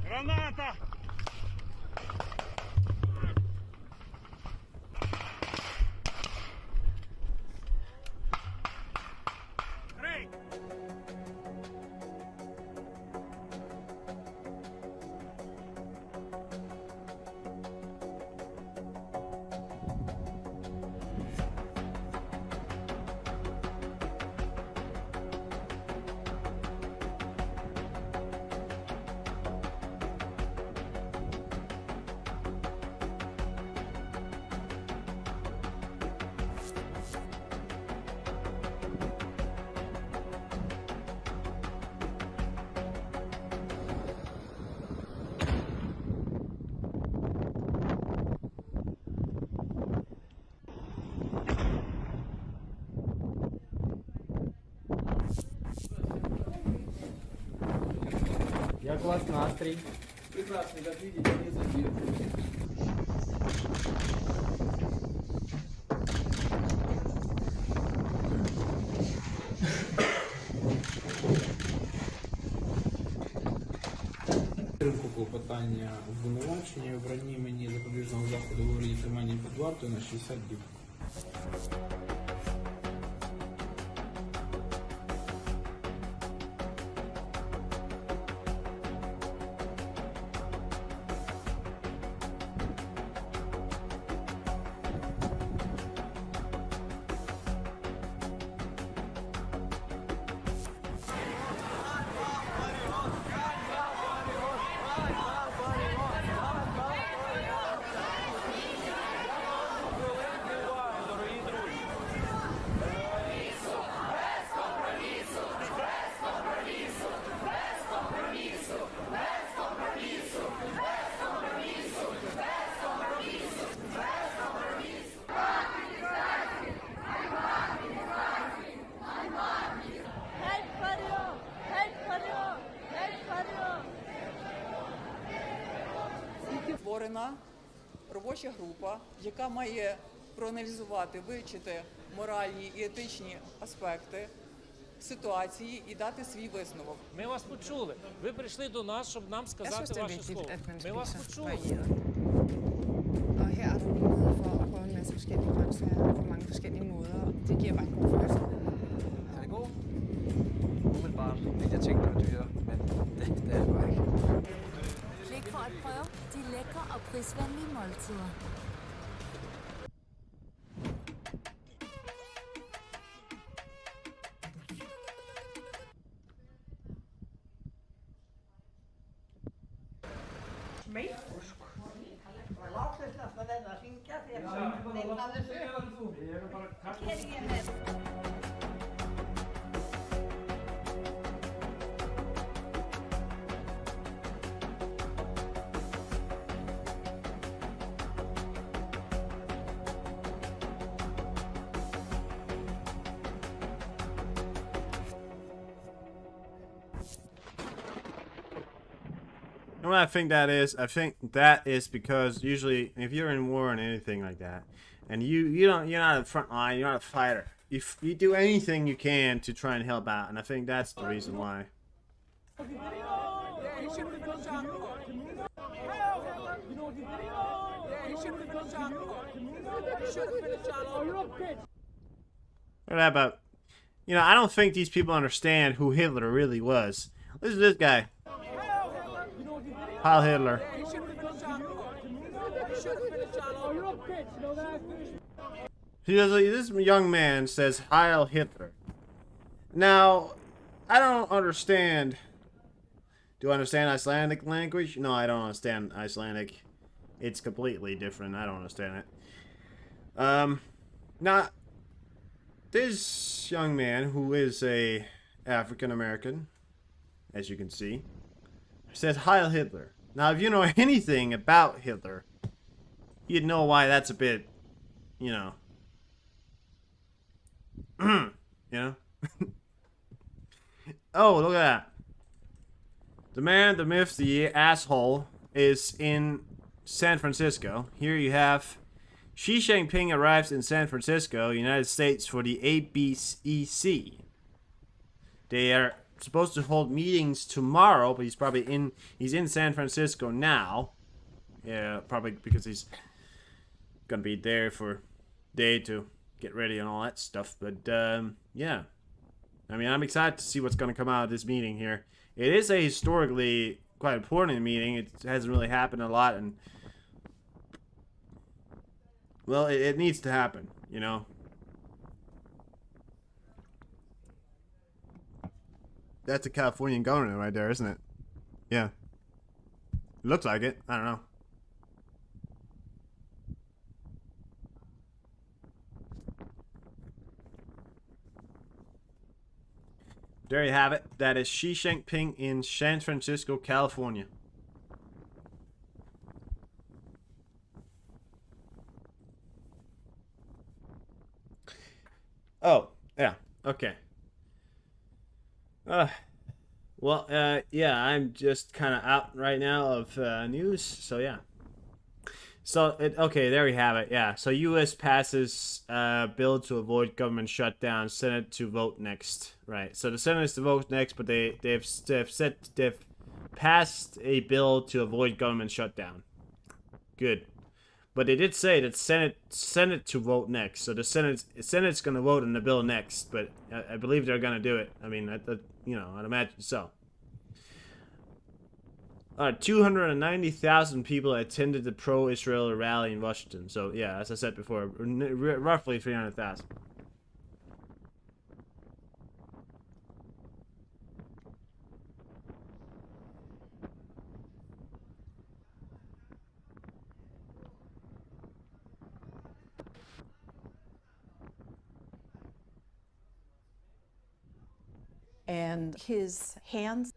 Граната! Грей! Як у вас настрій? Прекрасный, как видите, не задерживает. Клопотання обвинувачення в ранні мені запобіжного заходу у вигляді тримання під вартою на 60 діб. Створена робоча група, яка має проаналізувати, вивчити моральні і етичні аспекти ситуації і дати свій висновок. Ми вас почули. Ви прийшли до нас, щоб нам сказати ваше слово. Ми вас почули. Og her er der mulighed for at prøve en masse forskellige grøntsager på mange forskellige måder, og det giver bare en god følelse. Er det god? Umiddelbart ville jeg tænke, det var dyre, men det er det bare ikke. Klik for at prøve de lækre og prisvenlige måltider. You know what I think that is? I think that is because usually if you're in war and anything like that, and you're not a front line, you're not a fighter. You do anything you can to try and help out, and I think that's the reason why. What about, I don't think these people understand who Hitler really was. Listen to this guy. Heil Hitler. This young man says Heil Hitler. Now, I don't understand. Do I understand Icelandic language? No, I don't understand Icelandic. It's completely different. I don't understand it. Now, this young man, who is a African American, as you can see, says Heil Hitler. Now, if you know anything about Hitler, you'd know why that's a bit, Oh, look at that. The man, the myth, the asshole is in San Francisco. Here you have Xi Jinping arrives in San Francisco, United States, for the ABEC. They are supposed to hold meetings tomorrow, but he's in San Francisco now. Yeah, probably because he's gonna be there for a day to get ready and all that stuff. But yeah, I mean, I'm excited to see what's gonna come out of this meeting here. It is a historically quite important meeting. It hasn't really happened a lot, and well, it needs to happen, That's a Californian governor right there, isn't it? Yeah. It looks like it. I don't know. There you have it. That is Xi Jinping in San Francisco, California. Oh, yeah. Okay. Well, yeah, I'm just kind of out right now of news, so yeah. So, okay, there we have it. Yeah, so U.S. passes bill to avoid government shutdown. Senate to vote next. Right. So the Senate is to vote next, but they've passed a bill to avoid government shutdown. Good. But they did say that Senate to vote next. So the Senate's gonna vote on the bill next. But I believe they're gonna do it. I mean, I'd imagine so. 290,000 people attended the pro-Israel rally in Washington. So yeah, as I said before, roughly 300,000. And his hands.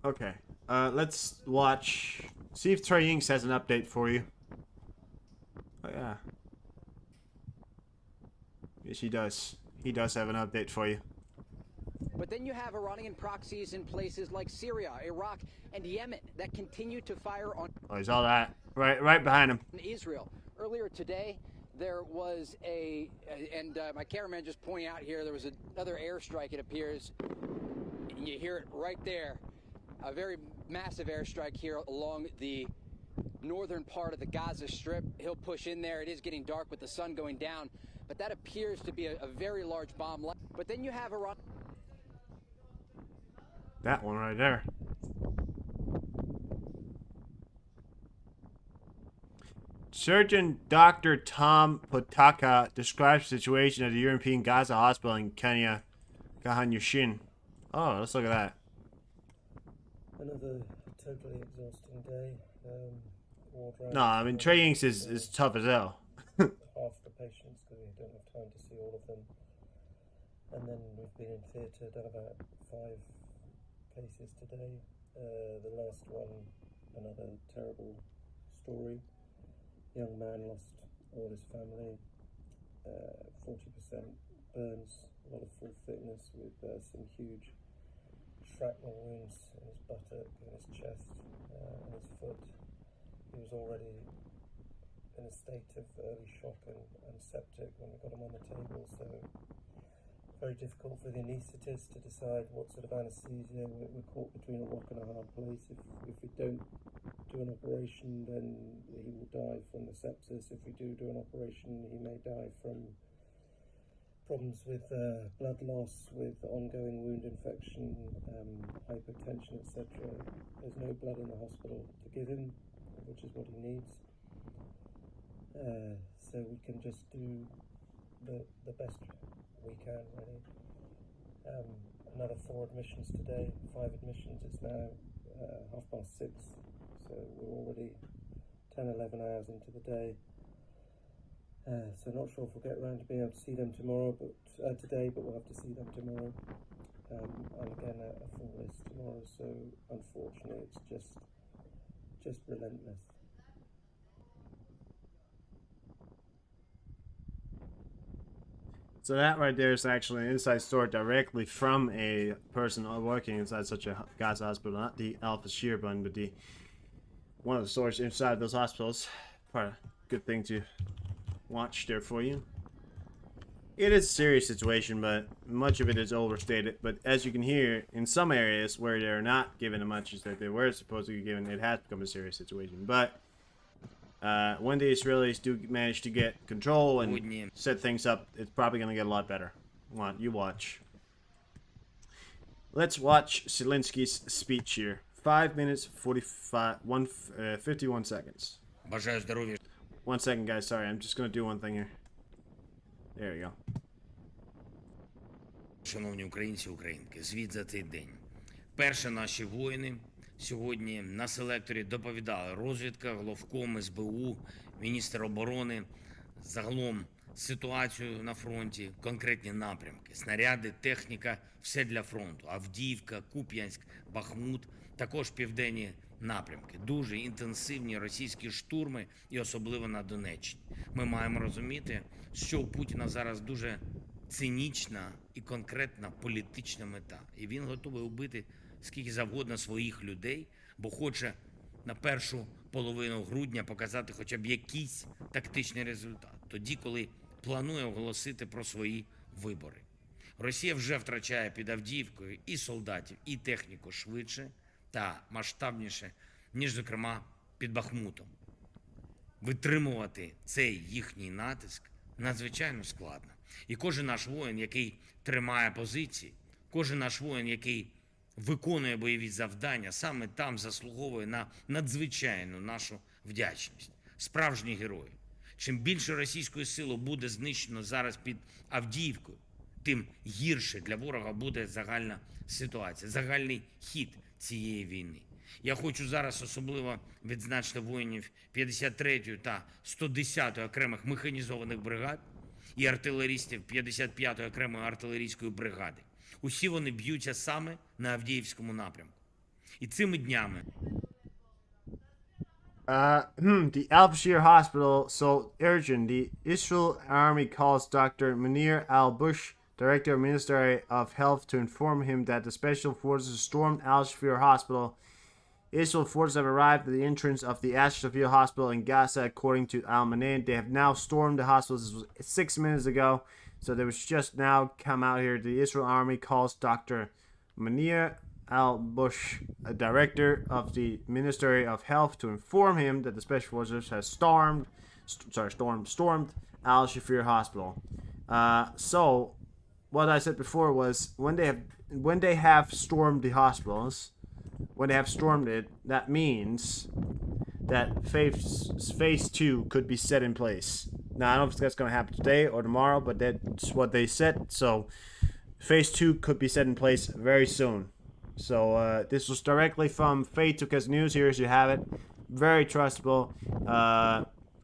Okay. Let's watch. See if Trey Inks has an update for you. Oh yeah. Yes, he does. He does have an update for you. But then you have Iranian proxies in places like Syria, Iraq, and Yemen that continue to fire on. Oh, he's all that right behind him. Israel. Earlier today, there was my cameraman just pointing out here, there was another airstrike, it appears. And you hear it right there. A very massive airstrike here along the northern part of the Gaza Strip. He'll push in there. It is getting dark with the sun going down. But that appears to be a very large bomb. But then you have Iran. That one right there. Surgeon Dr. Tom Potaka describes the situation at the European Gaza hospital in Kenya, Kahanyushin. Oh, let's look at that. Another totally exhausting day. No, I mean, Trey Inks is tough as hell. Half the patients, because we don't have time to see all of them. And then we've been in theatre, done about 5 cases today. The last one, another terrible story. Young man lost all his family, 40% burns, a lot of full thickness with some huge shrapnel wounds in his buttock, in his chest, and his foot. He was already in a state of early shock and septic when we got him on the table, so very difficult for the anaesthetist to decide what sort of anaesthesia. We're caught between a rock and a hard place. If we don't do an operation, then he will die from the sepsis. If we do an operation, he may die from problems with blood loss, with ongoing wound infection, hypertension, etc. There's no blood in the hospital to give him, which is what he needs. So we can just do the best we can, really. Another 4 admissions today, 5 admissions. It's now 6:30, so we're already 10-11 hours into the day. So not sure if we'll get around to being able to see them tomorrow, but today, but we'll have to see them tomorrow. And again, a full list tomorrow. So unfortunately, it's just relentless. So that right there is actually an inside story directly from a person working inside such a Gaza hospital, not the Al Bashir one, but one of the stores inside those hospitals. Probably a good thing to watch there for you. It is a serious situation, but much of it is overstated. But as you can hear, in some areas where they're not given as much as that they were supposed to be given, it has become a serious situation. But when the Israelis do manage to get control and set things up, it's probably going to get a lot better. You watch. Let's watch Zelensky's speech here. 5 minutes, 51 seconds. 1 second, guys. Sorry, I'm just going to do one thing here. There we go. Шановні українці, українки, звіт за цей день. Перше, наші воїни сьогодні на селекторі доповідали розвідка, головком СБУ, міністр оборони загалом ситуацію на фронті, конкретні напрямки, снаряди, техніка, все для фронту. Авдіївка, Куп'янськ, Бахмут, також південні напрямки. Дуже інтенсивні російські штурми і особливо на Донеччині. Ми маємо розуміти, що у Путіна зараз дуже цинічна і конкретна політична мета. І він готовий убити скільки завгодно своїх людей, бо хоче на першу половину грудня показати хоча б якийсь тактичний результат. Тоді, коли планує оголосити про свої вибори. Росія вже втрачає під Авдіївкою і солдатів, і техніку швидше та масштабніше, ніж, зокрема, під Бахмутом. Витримувати цей їхній натиск надзвичайно складно. І кожен наш воїн, який тримає позиції, кожен наш воїн, який виконує бойові завдання, саме там заслуговує на надзвичайну нашу вдячність. Справжні герої. Чим більше російської сили буде знищено зараз під Авдіївкою, тим гірше для ворога буде загальна ситуація, загальний хід цієї війни. Я хочу зараз особливо відзначити воїнів 53-ї та 110-ї окремих механізованих бригад і артилерістів 55-ї окремої артилерійської бригади. Усі вони б'ються саме на Авдіївському напрямку. І цими днями The Al-Bashir Hospital, so urgent. The Israel Army calls Dr. Munir al-Bush, Director of Ministry of Health, to inform him that the Special Forces stormed Al-Shafir Hospital. Israel forces have arrived at the entrance of the Al-Shafir Hospital in Gaza, according to Al-Manan. They have now stormed the hospital. This was 6 minutes ago, so they was just now come out here. The Israel Army calls Dr. Munir al-Bush, a director of the Ministry of Health, to inform him that the Special Forces has stormed Al-Shafir Hospital. So, what I said before was when they have stormed the hospitals, when they have stormed it, that means that phase 2 could be set in place. Now, I don't know if that's going to happen today or tomorrow, but that's what they said. So, phase 2 could be set in place very soon. So this was directly from Faith Took News. Here as you have it. Very trustable.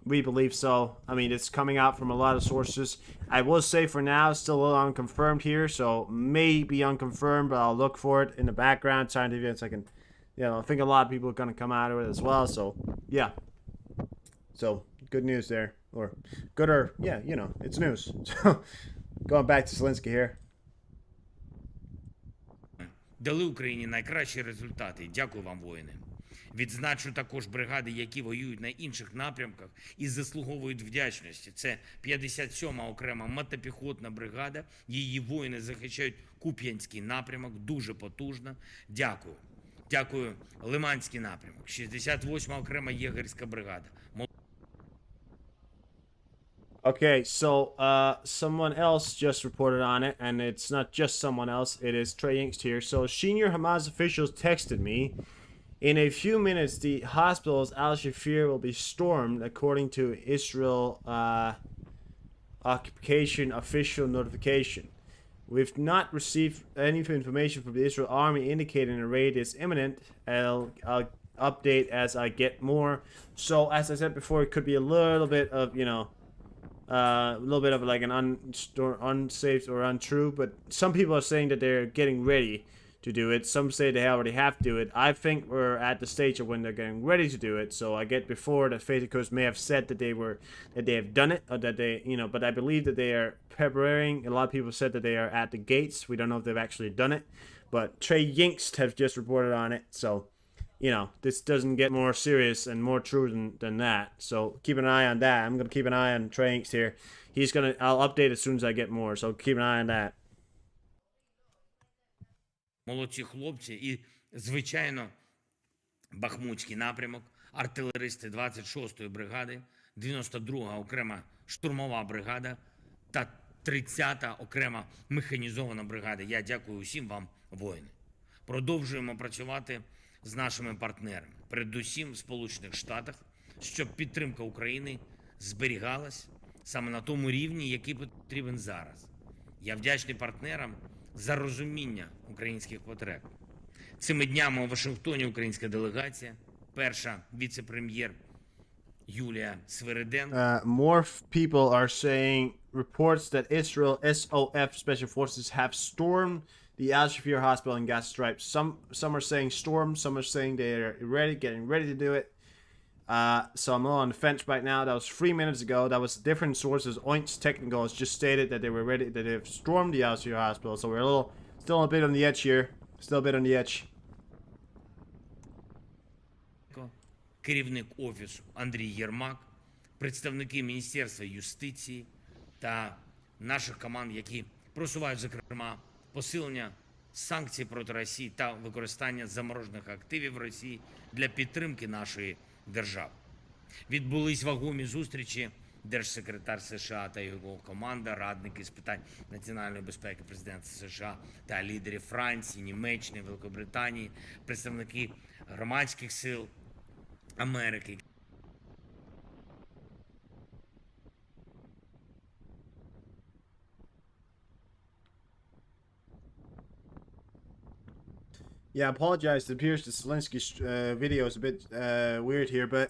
We believe so. I mean, it's coming out from a lot of sources. I will say for now, it's still a little unconfirmed here. So maybe unconfirmed, but I'll look for it in the background. Scientific, so I can, I think a lot of people are going to come out of it as well. So, yeah. So, good news there. Or good or, it's news. So, going back to Zelensky here. Дали Україні найкращі результати. Дякую вам, воїни. Відзначу також бригади, які воюють на інших напрямках і заслуговують вдячності. Це 57-ма окрема мотопіхотна бригада. Її воїни захищають Куп'янський напрямок. Дуже потужно. Дякую. Дякую. Лиманський напрямок. 68-ма окрема єгерська бригада. Okay, so someone else just reported on it, and it's not just someone else, it is Trey Inkst here. So senior Hamas officials texted me, in a few minutes the hospital's Al-Shafir will be stormed, according to Israel occupation official notification. We've not received any information from the Israel army indicating a raid is imminent. I'll update as I get more. So as I said before, it could be a little bit of, a little bit of like an unsafe or untrue, but some people are saying that they're getting ready to do it. Some say they already have to do it. I think we're at the stage of when they're getting ready to do it. So I get before that Faith Coast may have said that they have done it, or that they, but I believe that they are preparing. A lot of people said that they are at the gates. We don't know if they've actually done it, but Trey Yinkst has just reported on it. So, this doesn't get more serious and more true than that. So keep an eye on that. I'm going to keep an eye on Trey Yinkst here. I'll update as soon as I get more. So keep an eye on that. Молодці хлопці і, звичайно, Бахмутський напрямок, артилеристи 26-ї бригади, 92-га окрема штурмова бригада та 30-та окрема механізована бригада. Я дякую усім вам, воїни. Продовжуємо працювати з нашими партнерами, передусім в Сполучених Штатах, щоб підтримка України зберігалась саме на тому рівні, який потрібен зараз. Я вдячний партнерам за розуміння українських потреб. Цими днями у Вашингтоні українська делегація, перша віце-прем'єр Юлія Свириденко. More people are saying reports that Israel SOF special forces have stormed the Al Shafir hospital in Gaza Strip. Some are saying storm, some are saying they're getting ready to do it. So I'm a little on the fence right now. That was 3 minutes ago. That was different sources. Oints Technical has just stated that they were ready, that they've stormed the Al Shafir hospital. So we're still a bit on the edge here. Still a bit on the edge. Керівник офісу Андрій Єрмак, представники Міністерства юстиції та наших команд, які просувають, зокрема, посилення санкцій проти Росії та використання заморожених активів Росії для підтримки нашої держави. Відбулись вагомі зустрічі держсекретар США та його команда, радники з питань національної безпеки президента США та лідерів Франції, Німеччини, Великобританії, представники громадських сил Америки. Yeah, I apologize. It appears the Zelensky video is a bit weird here, but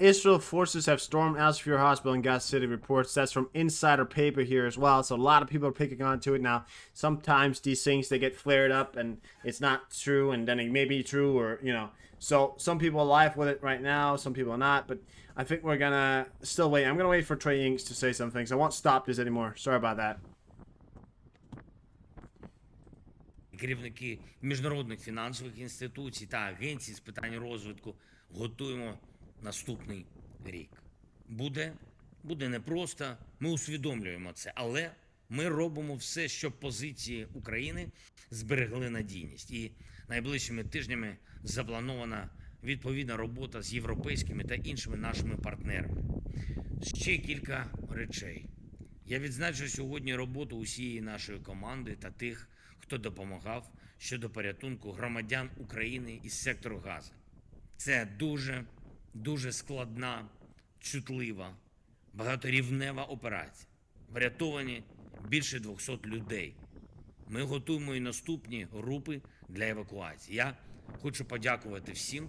Israel forces have stormed Al Shafir Hospital in Gaza City, reports. That's from Insider Paper here as well. So a lot of people are picking onto it now. Sometimes these things, they get flared up and it's not true, and then it may be true, or, you know. So some people are live with it right now, some people are not, but I think we're gonna still wait. I'm gonna wait for Trey Inks to say some things. I won't stop this anymore. Sorry about that. Керівники міжнародних фінансових інституцій та агенцій з питань розвитку готуємо наступний рік. Буде непросто, ми усвідомлюємо це, але ми робимо все, щоб позиції України зберегли надійність. І найближчими тижнями запланована відповідна робота з європейськими та іншими нашими партнерами. Ще кілька речей. Я відзначу сьогодні роботу усієї нашої команди та тих, хто допомагав щодо порятунку громадян України із сектору Гази. Це дуже складна, чутлива, багаторівнева операція. Врятовані більше 200 людей. Ми готуємо і наступні групи для евакуації. Я хочу подякувати всім.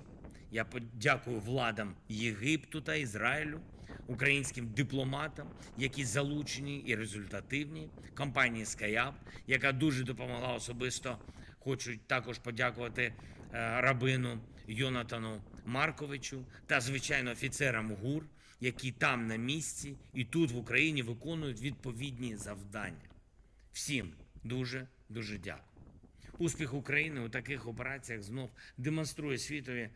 Я подякую владам Єгипту та Ізраїлю, українським дипломатам, які залучені і результативні, компанії SkyUp, яка дуже допомогла особисто. Хочу також подякувати рабину Йонатану Марковичу та, звичайно, офіцерам ГУР, які там на місці і тут в Україні виконують відповідні завдання. Всім дуже дякую. Успіх України у таких операціях знов демонструє світові,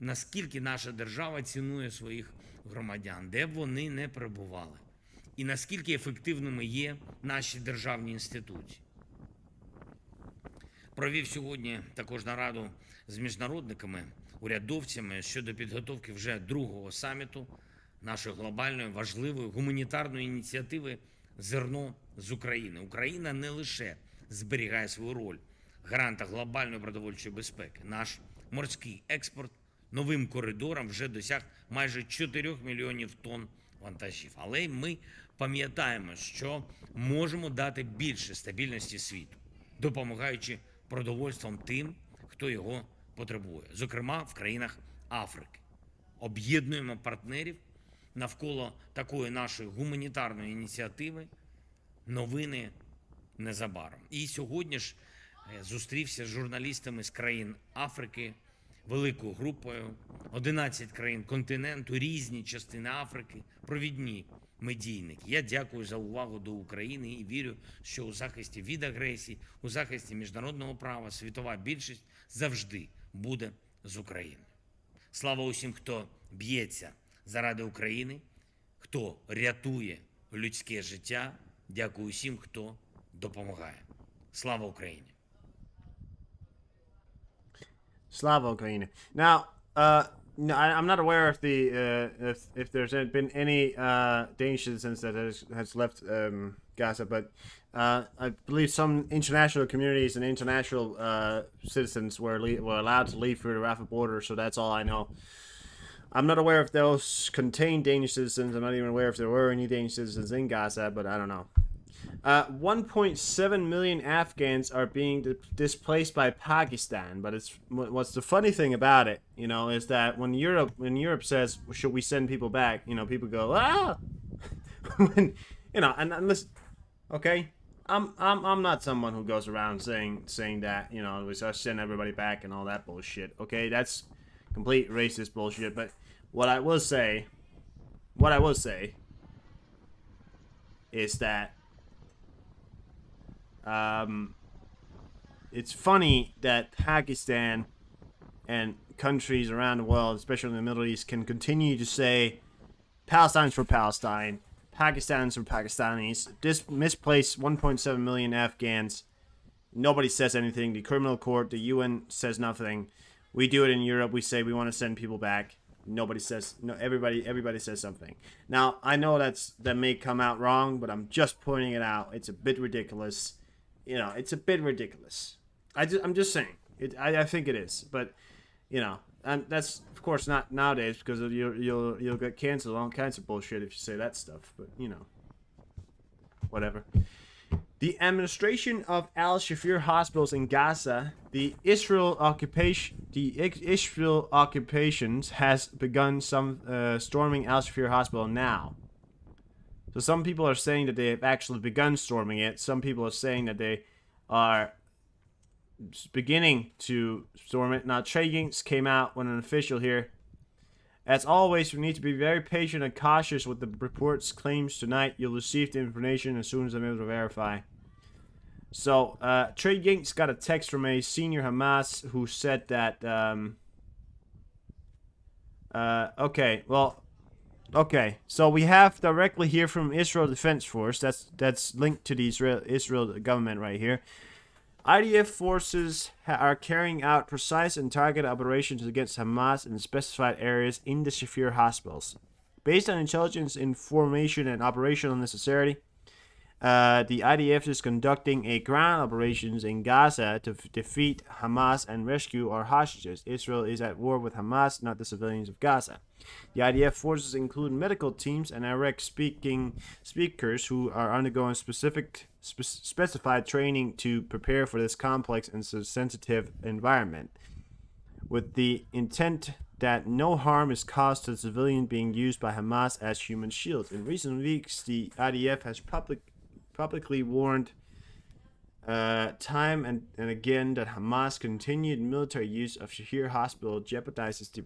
наскільки наша держава цінує своїх громадян, де б вони не перебували, і наскільки ефективними є наші державні інституції. Провів сьогодні також нараду з міжнародниками, урядовцями щодо підготовки вже другого саміту нашої глобальної важливої гуманітарної ініціативи «Зерно з України». Україна не лише зберігає свою роль гаранта глобальної продовольчої безпеки. Наш морський експорт новим коридором вже досяг майже 4 мільйонів тонн вантажів. Але ми пам'ятаємо, що можемо дати більше стабільності світу, допомагаючи продовольством тим, хто його потребує, зокрема в країнах Африки. Об'єднуємо партнерів навколо такої нашої гуманітарної ініціативи. Новини незабаром. І сьогодні ж зустрівся з журналістами з країн Африки, великою групою, 11 країн континенту, різні частини Африки, провідні медійники. Я дякую за увагу до України і вірю, що у захисті від агресії, у захисті міжнародного права світова більшість завжди буде з України. Слава усім, хто б'ється заради України, хто рятує людське життя. Дякую усім, хто допомагає. Слава Україні! Slava Ukraine. Now, no, I'm not aware if the if there's been any Danish citizens that has left Gaza, but I believe some international communities and international citizens were allowed to leave through the Rafah border. So that's all I know. I'm not aware if those contain Danish citizens. I'm not even aware if there were any Danish citizens in Gaza, but I don't know. 1.7 million Afghans are being displaced by Pakistan. But what's the funny thing about it, you know, is that when Europe says, should we send people back, you know, people go, ah, when, you know, and listen, okay, I'm not someone who goes around saying that, you know, we should send everybody back and all that bullshit. Okay, that's complete racist bullshit. But what I will say is that it's funny that Pakistan and countries around the world, especially in the Middle East, can continue to say Palestine's for Palestine, Pakistan's for Pakistanis. This misplaced 1.7 million Afghans. Nobody says anything. The criminal court, the UN says nothing. We do it in Europe. We say we want to send people back. Nobody says no. Everybody says something. Now I know that may come out wrong, but I'm just pointing it out. It's a bit ridiculous. You know, it's a bit ridiculous. I'm just saying. I think it is, but you know, and that's of course not nowadays because you'll get canceled. All kinds of bullshit if you say that stuff. But you know, whatever. The administration of Al-Shafir hospitals in Gaza, the Israel occupations has begun storming Al-Shafir hospital now. So some people are saying that they have actually begun storming it. Some people are saying that they are beginning to storm it. Now, Trey Yinks came out with an official here. As always, we need to be very patient and cautious with the report's claims tonight. You'll receive the information as soon as I'm able to verify. So, Trey Yinks got a text from a senior Hamas who said that, okay, so we have directly here from Israel Defense Force, that's linked to the Israel government right here. IDF forces are carrying out precise and targeted operations against Hamas in specified areas in the Shafir hospitals. Based on intelligence information and operational necessity, the IDF is conducting a ground operations in Gaza to defeat Hamas and rescue our hostages. Israel is at war with Hamas, not the civilians of Gaza. The IDF forces include medical teams and Arabic-speaking speakers who are undergoing specified training to prepare for this complex and sensitive environment, with the intent that no harm is caused to the civilian being used by Hamas as human shields. In recent weeks, the IDF has publicly warned time and again that Hamas' continued military use of Shafir Hospital jeopardizes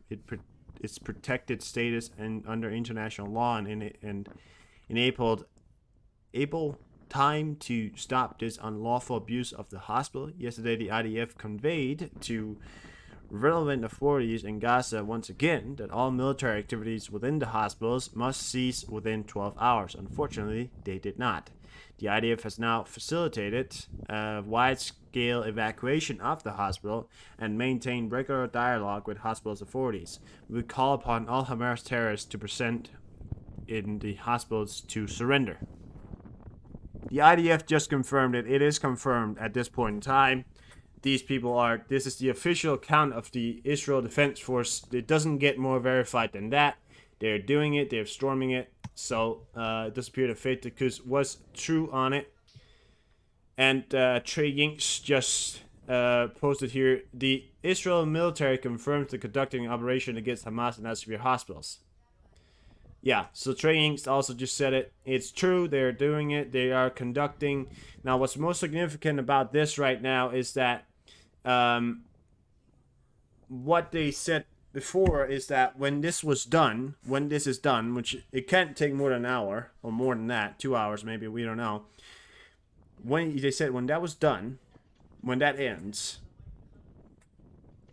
its protected status and under international law and enabled time to stop this unlawful abuse of the hospital. Yesterday, the IDF conveyed to relevant authorities in Gaza once again that all military activities within the hospitals must cease within 12 hours. Unfortunately, they did not. The IDF has now facilitated a wide-scale evacuation of the hospital and maintained regular dialogue with hospital's authorities. We call upon all Hamas terrorists to present in the hospitals to surrender. The IDF just confirmed it. It is confirmed at this point in time. These people are, this is the official account of the Israel Defense Force. It doesn't get more verified than that. They're doing it, they're storming it. So, it does appear that Fate was true on it. And Trey Yinks just posted here, the Israel military confirms they're conducting an operation against Hamas and Al-Shafir hospitals. Yeah, so Trey Yinks also just said it. It's true, they're doing it, they are conducting. Now, what's most significant about this right now is that what they said before is that when this is done, which it can't take more than an hour, or more than that, 2 hours maybe, we don't know. They said when that was done, when that ends,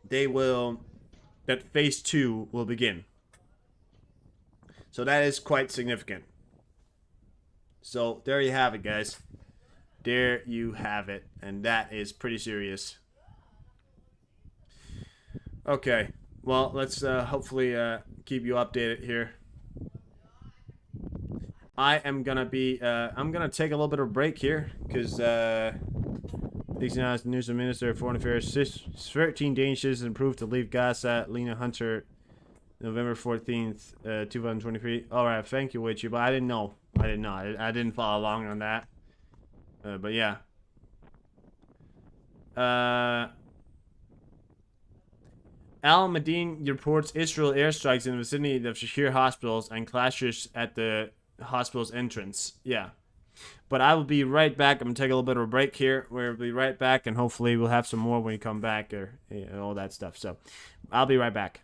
that phase 2 will begin. So that is quite significant. So there you have it, guys. There you have it. And that is pretty serious. Okay. Well, let's hopefully keep you updated here. I am gonna be I'm gonna take a little bit of a break here because the News Minister of Foreign Affairs 13 Danish citizens approved to leave Gaza. Lena Hunter, November 14th, 2023. All right, thank you, Witchy, but I didn't know. I didn't follow along on that. But yeah. Al Madin reports Israel airstrikes in the vicinity of Shahir hospitals and clashes at the hospital's entrance. Yeah. But I will be right back. I'm going to take a little bit of a break here. We'll be right back, and hopefully we'll have some more when we come back, or all that stuff. So I'll be right back.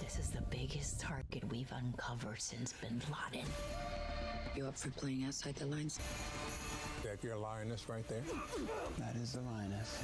This is the biggest target we've uncovered since Bin Laden. You up for playing outside the lines? That your lioness right there? That is the lioness.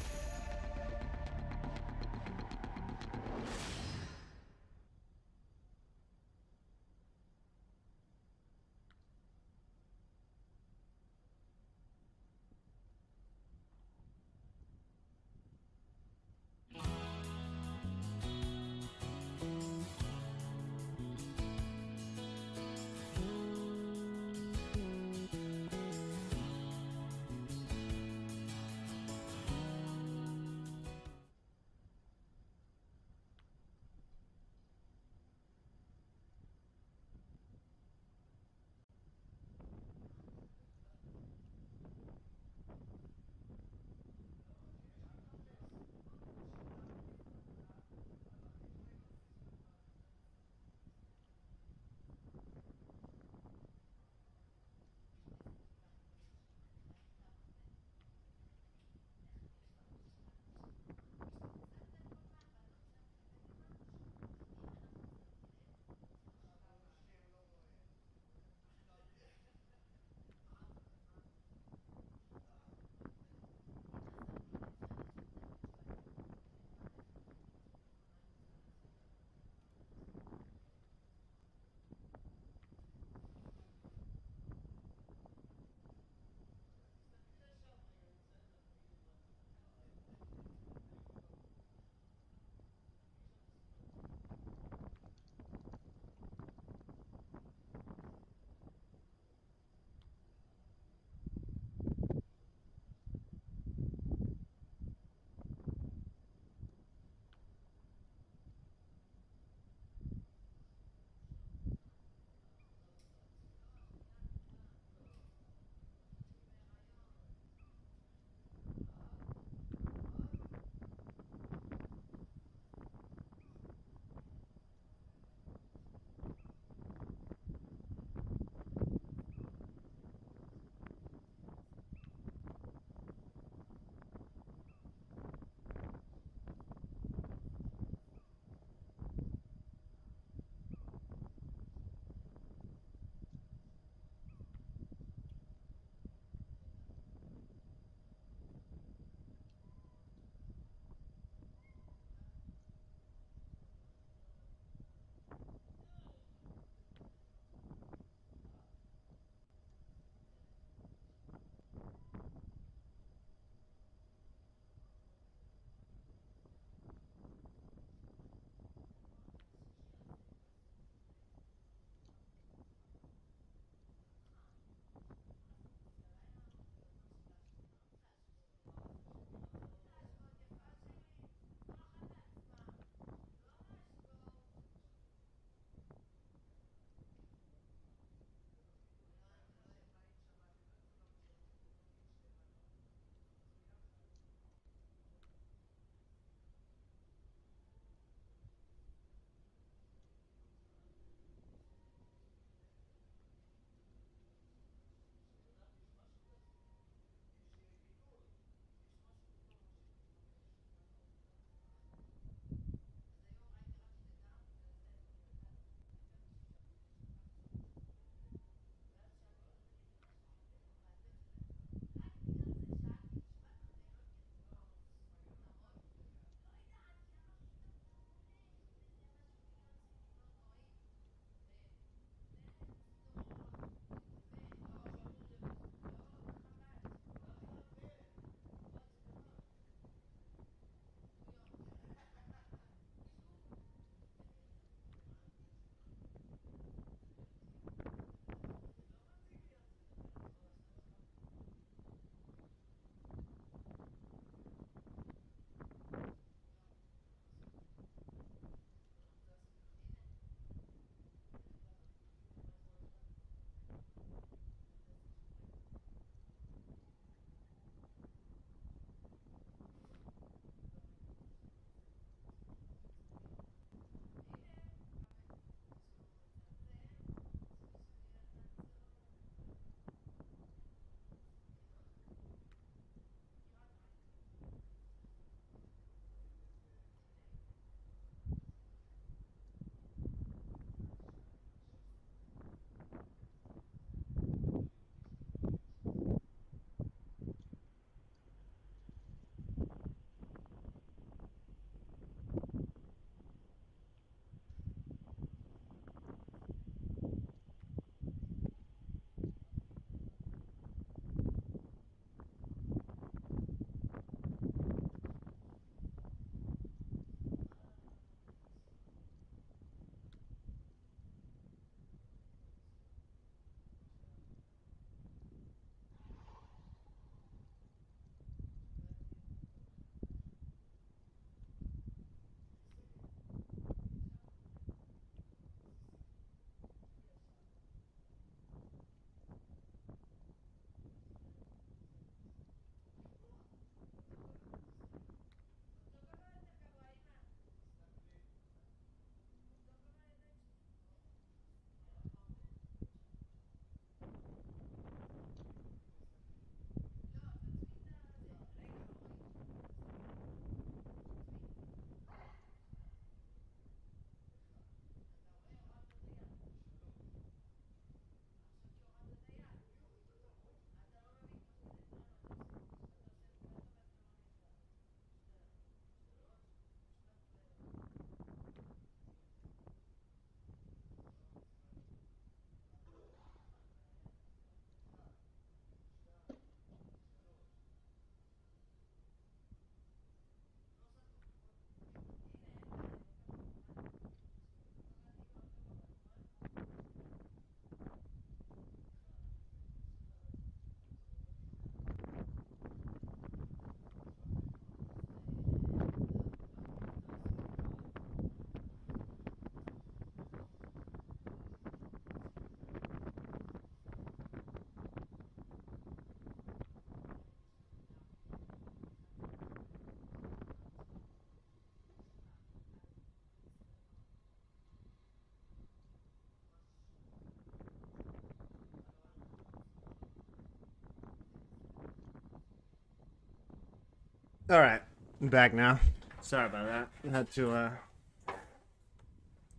All right, I'm back now. Sorry about that. I had to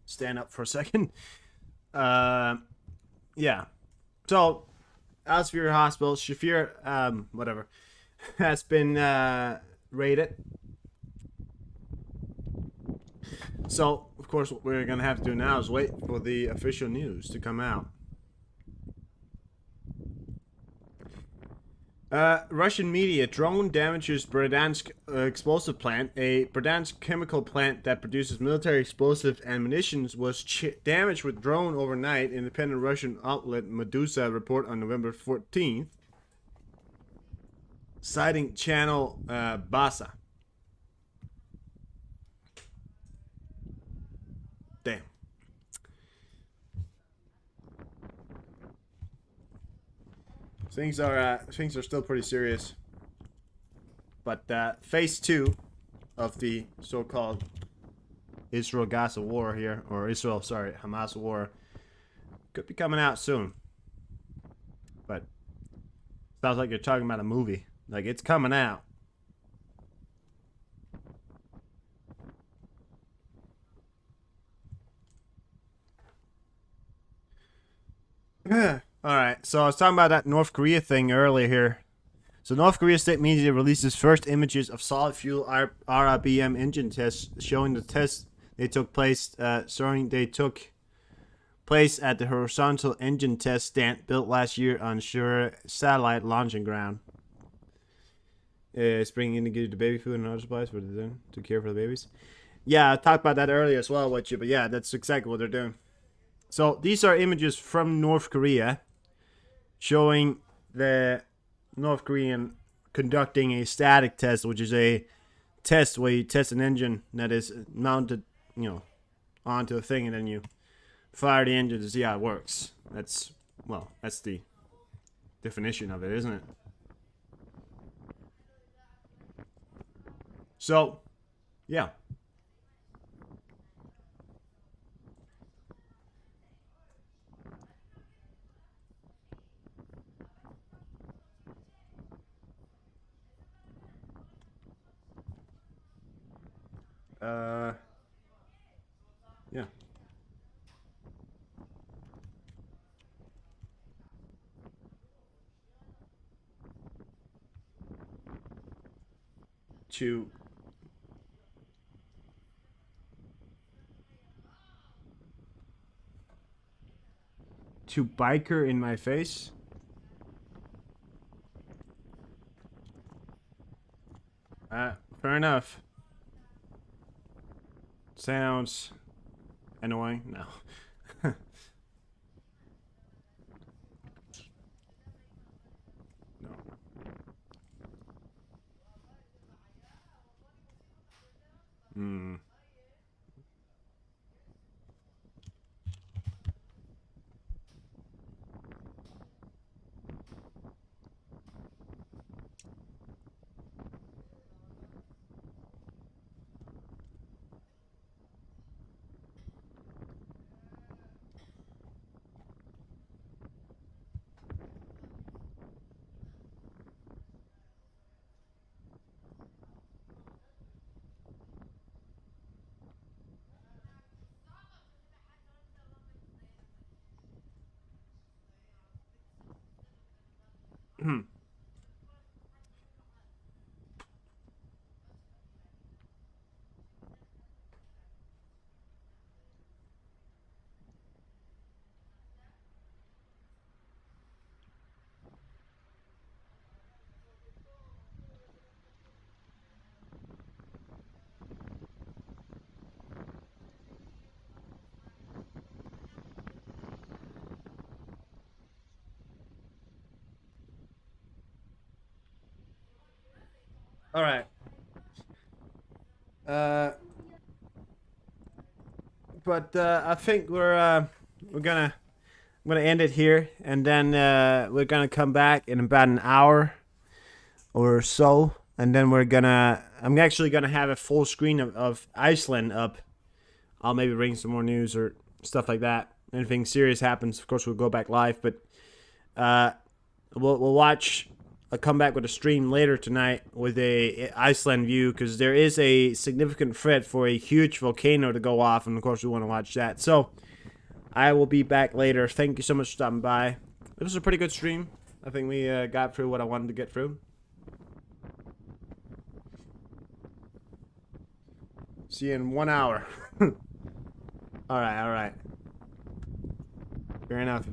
stand up for a second. Yeah. So, Al-Shafir Hospital, Shafir, whatever, has been raided. So, of course, what we're gonna have to do now is wait for the official news to come out. Russian media: drone damages Berdansk explosive plant. A Berdansk chemical plant that produces military explosive and munitions was damaged with drone overnight. Independent Russian outlet Medusa report on November 14th, citing channel Basa. Damn. Things are still pretty serious. But phase 2 of the so-called Israel-Gaza war here, or Hamas war, could be coming out soon. But sounds like you're talking about a movie. Like, it's coming out. Alright, so I was talking about that North Korea thing earlier here. So North Korea state media releases first images of solid fuel RBM engine tests, showing the tests they took place at the horizontal engine test stand built last year on Shura satellite launching ground. Spring indicated the baby food and other supplies for the to care for the babies. Yeah, I talked about that earlier as well with you, but yeah, that's exactly what they're doing. So these are images from North Korea showing the North Korean conducting a static test, which is a test where you test an engine that is mounted, onto a thing, and then you fire the engine to see how it works. That's the definition of it, isn't it? So, yeah. Yeah. To biker in my face? Fair enough. Sounds annoying? No. No. Hmm. All right. But I think I'm gonna end it here, and then we're gonna come back in about an hour or so, and then I'm actually gonna have a full screen of Iceland up. I'll maybe bring some more news or stuff like that. Anything serious happens, of course, we'll go back live, but we'll watch I'll come back with a stream later tonight with a Iceland view, because there is a significant threat for a huge volcano to go off, and of course we want to watch that. So I will be back later. Thank you so much for stopping by. It was a pretty good stream. I think we got through what I wanted to get through. See you in 1 hour. Alright. Fair enough.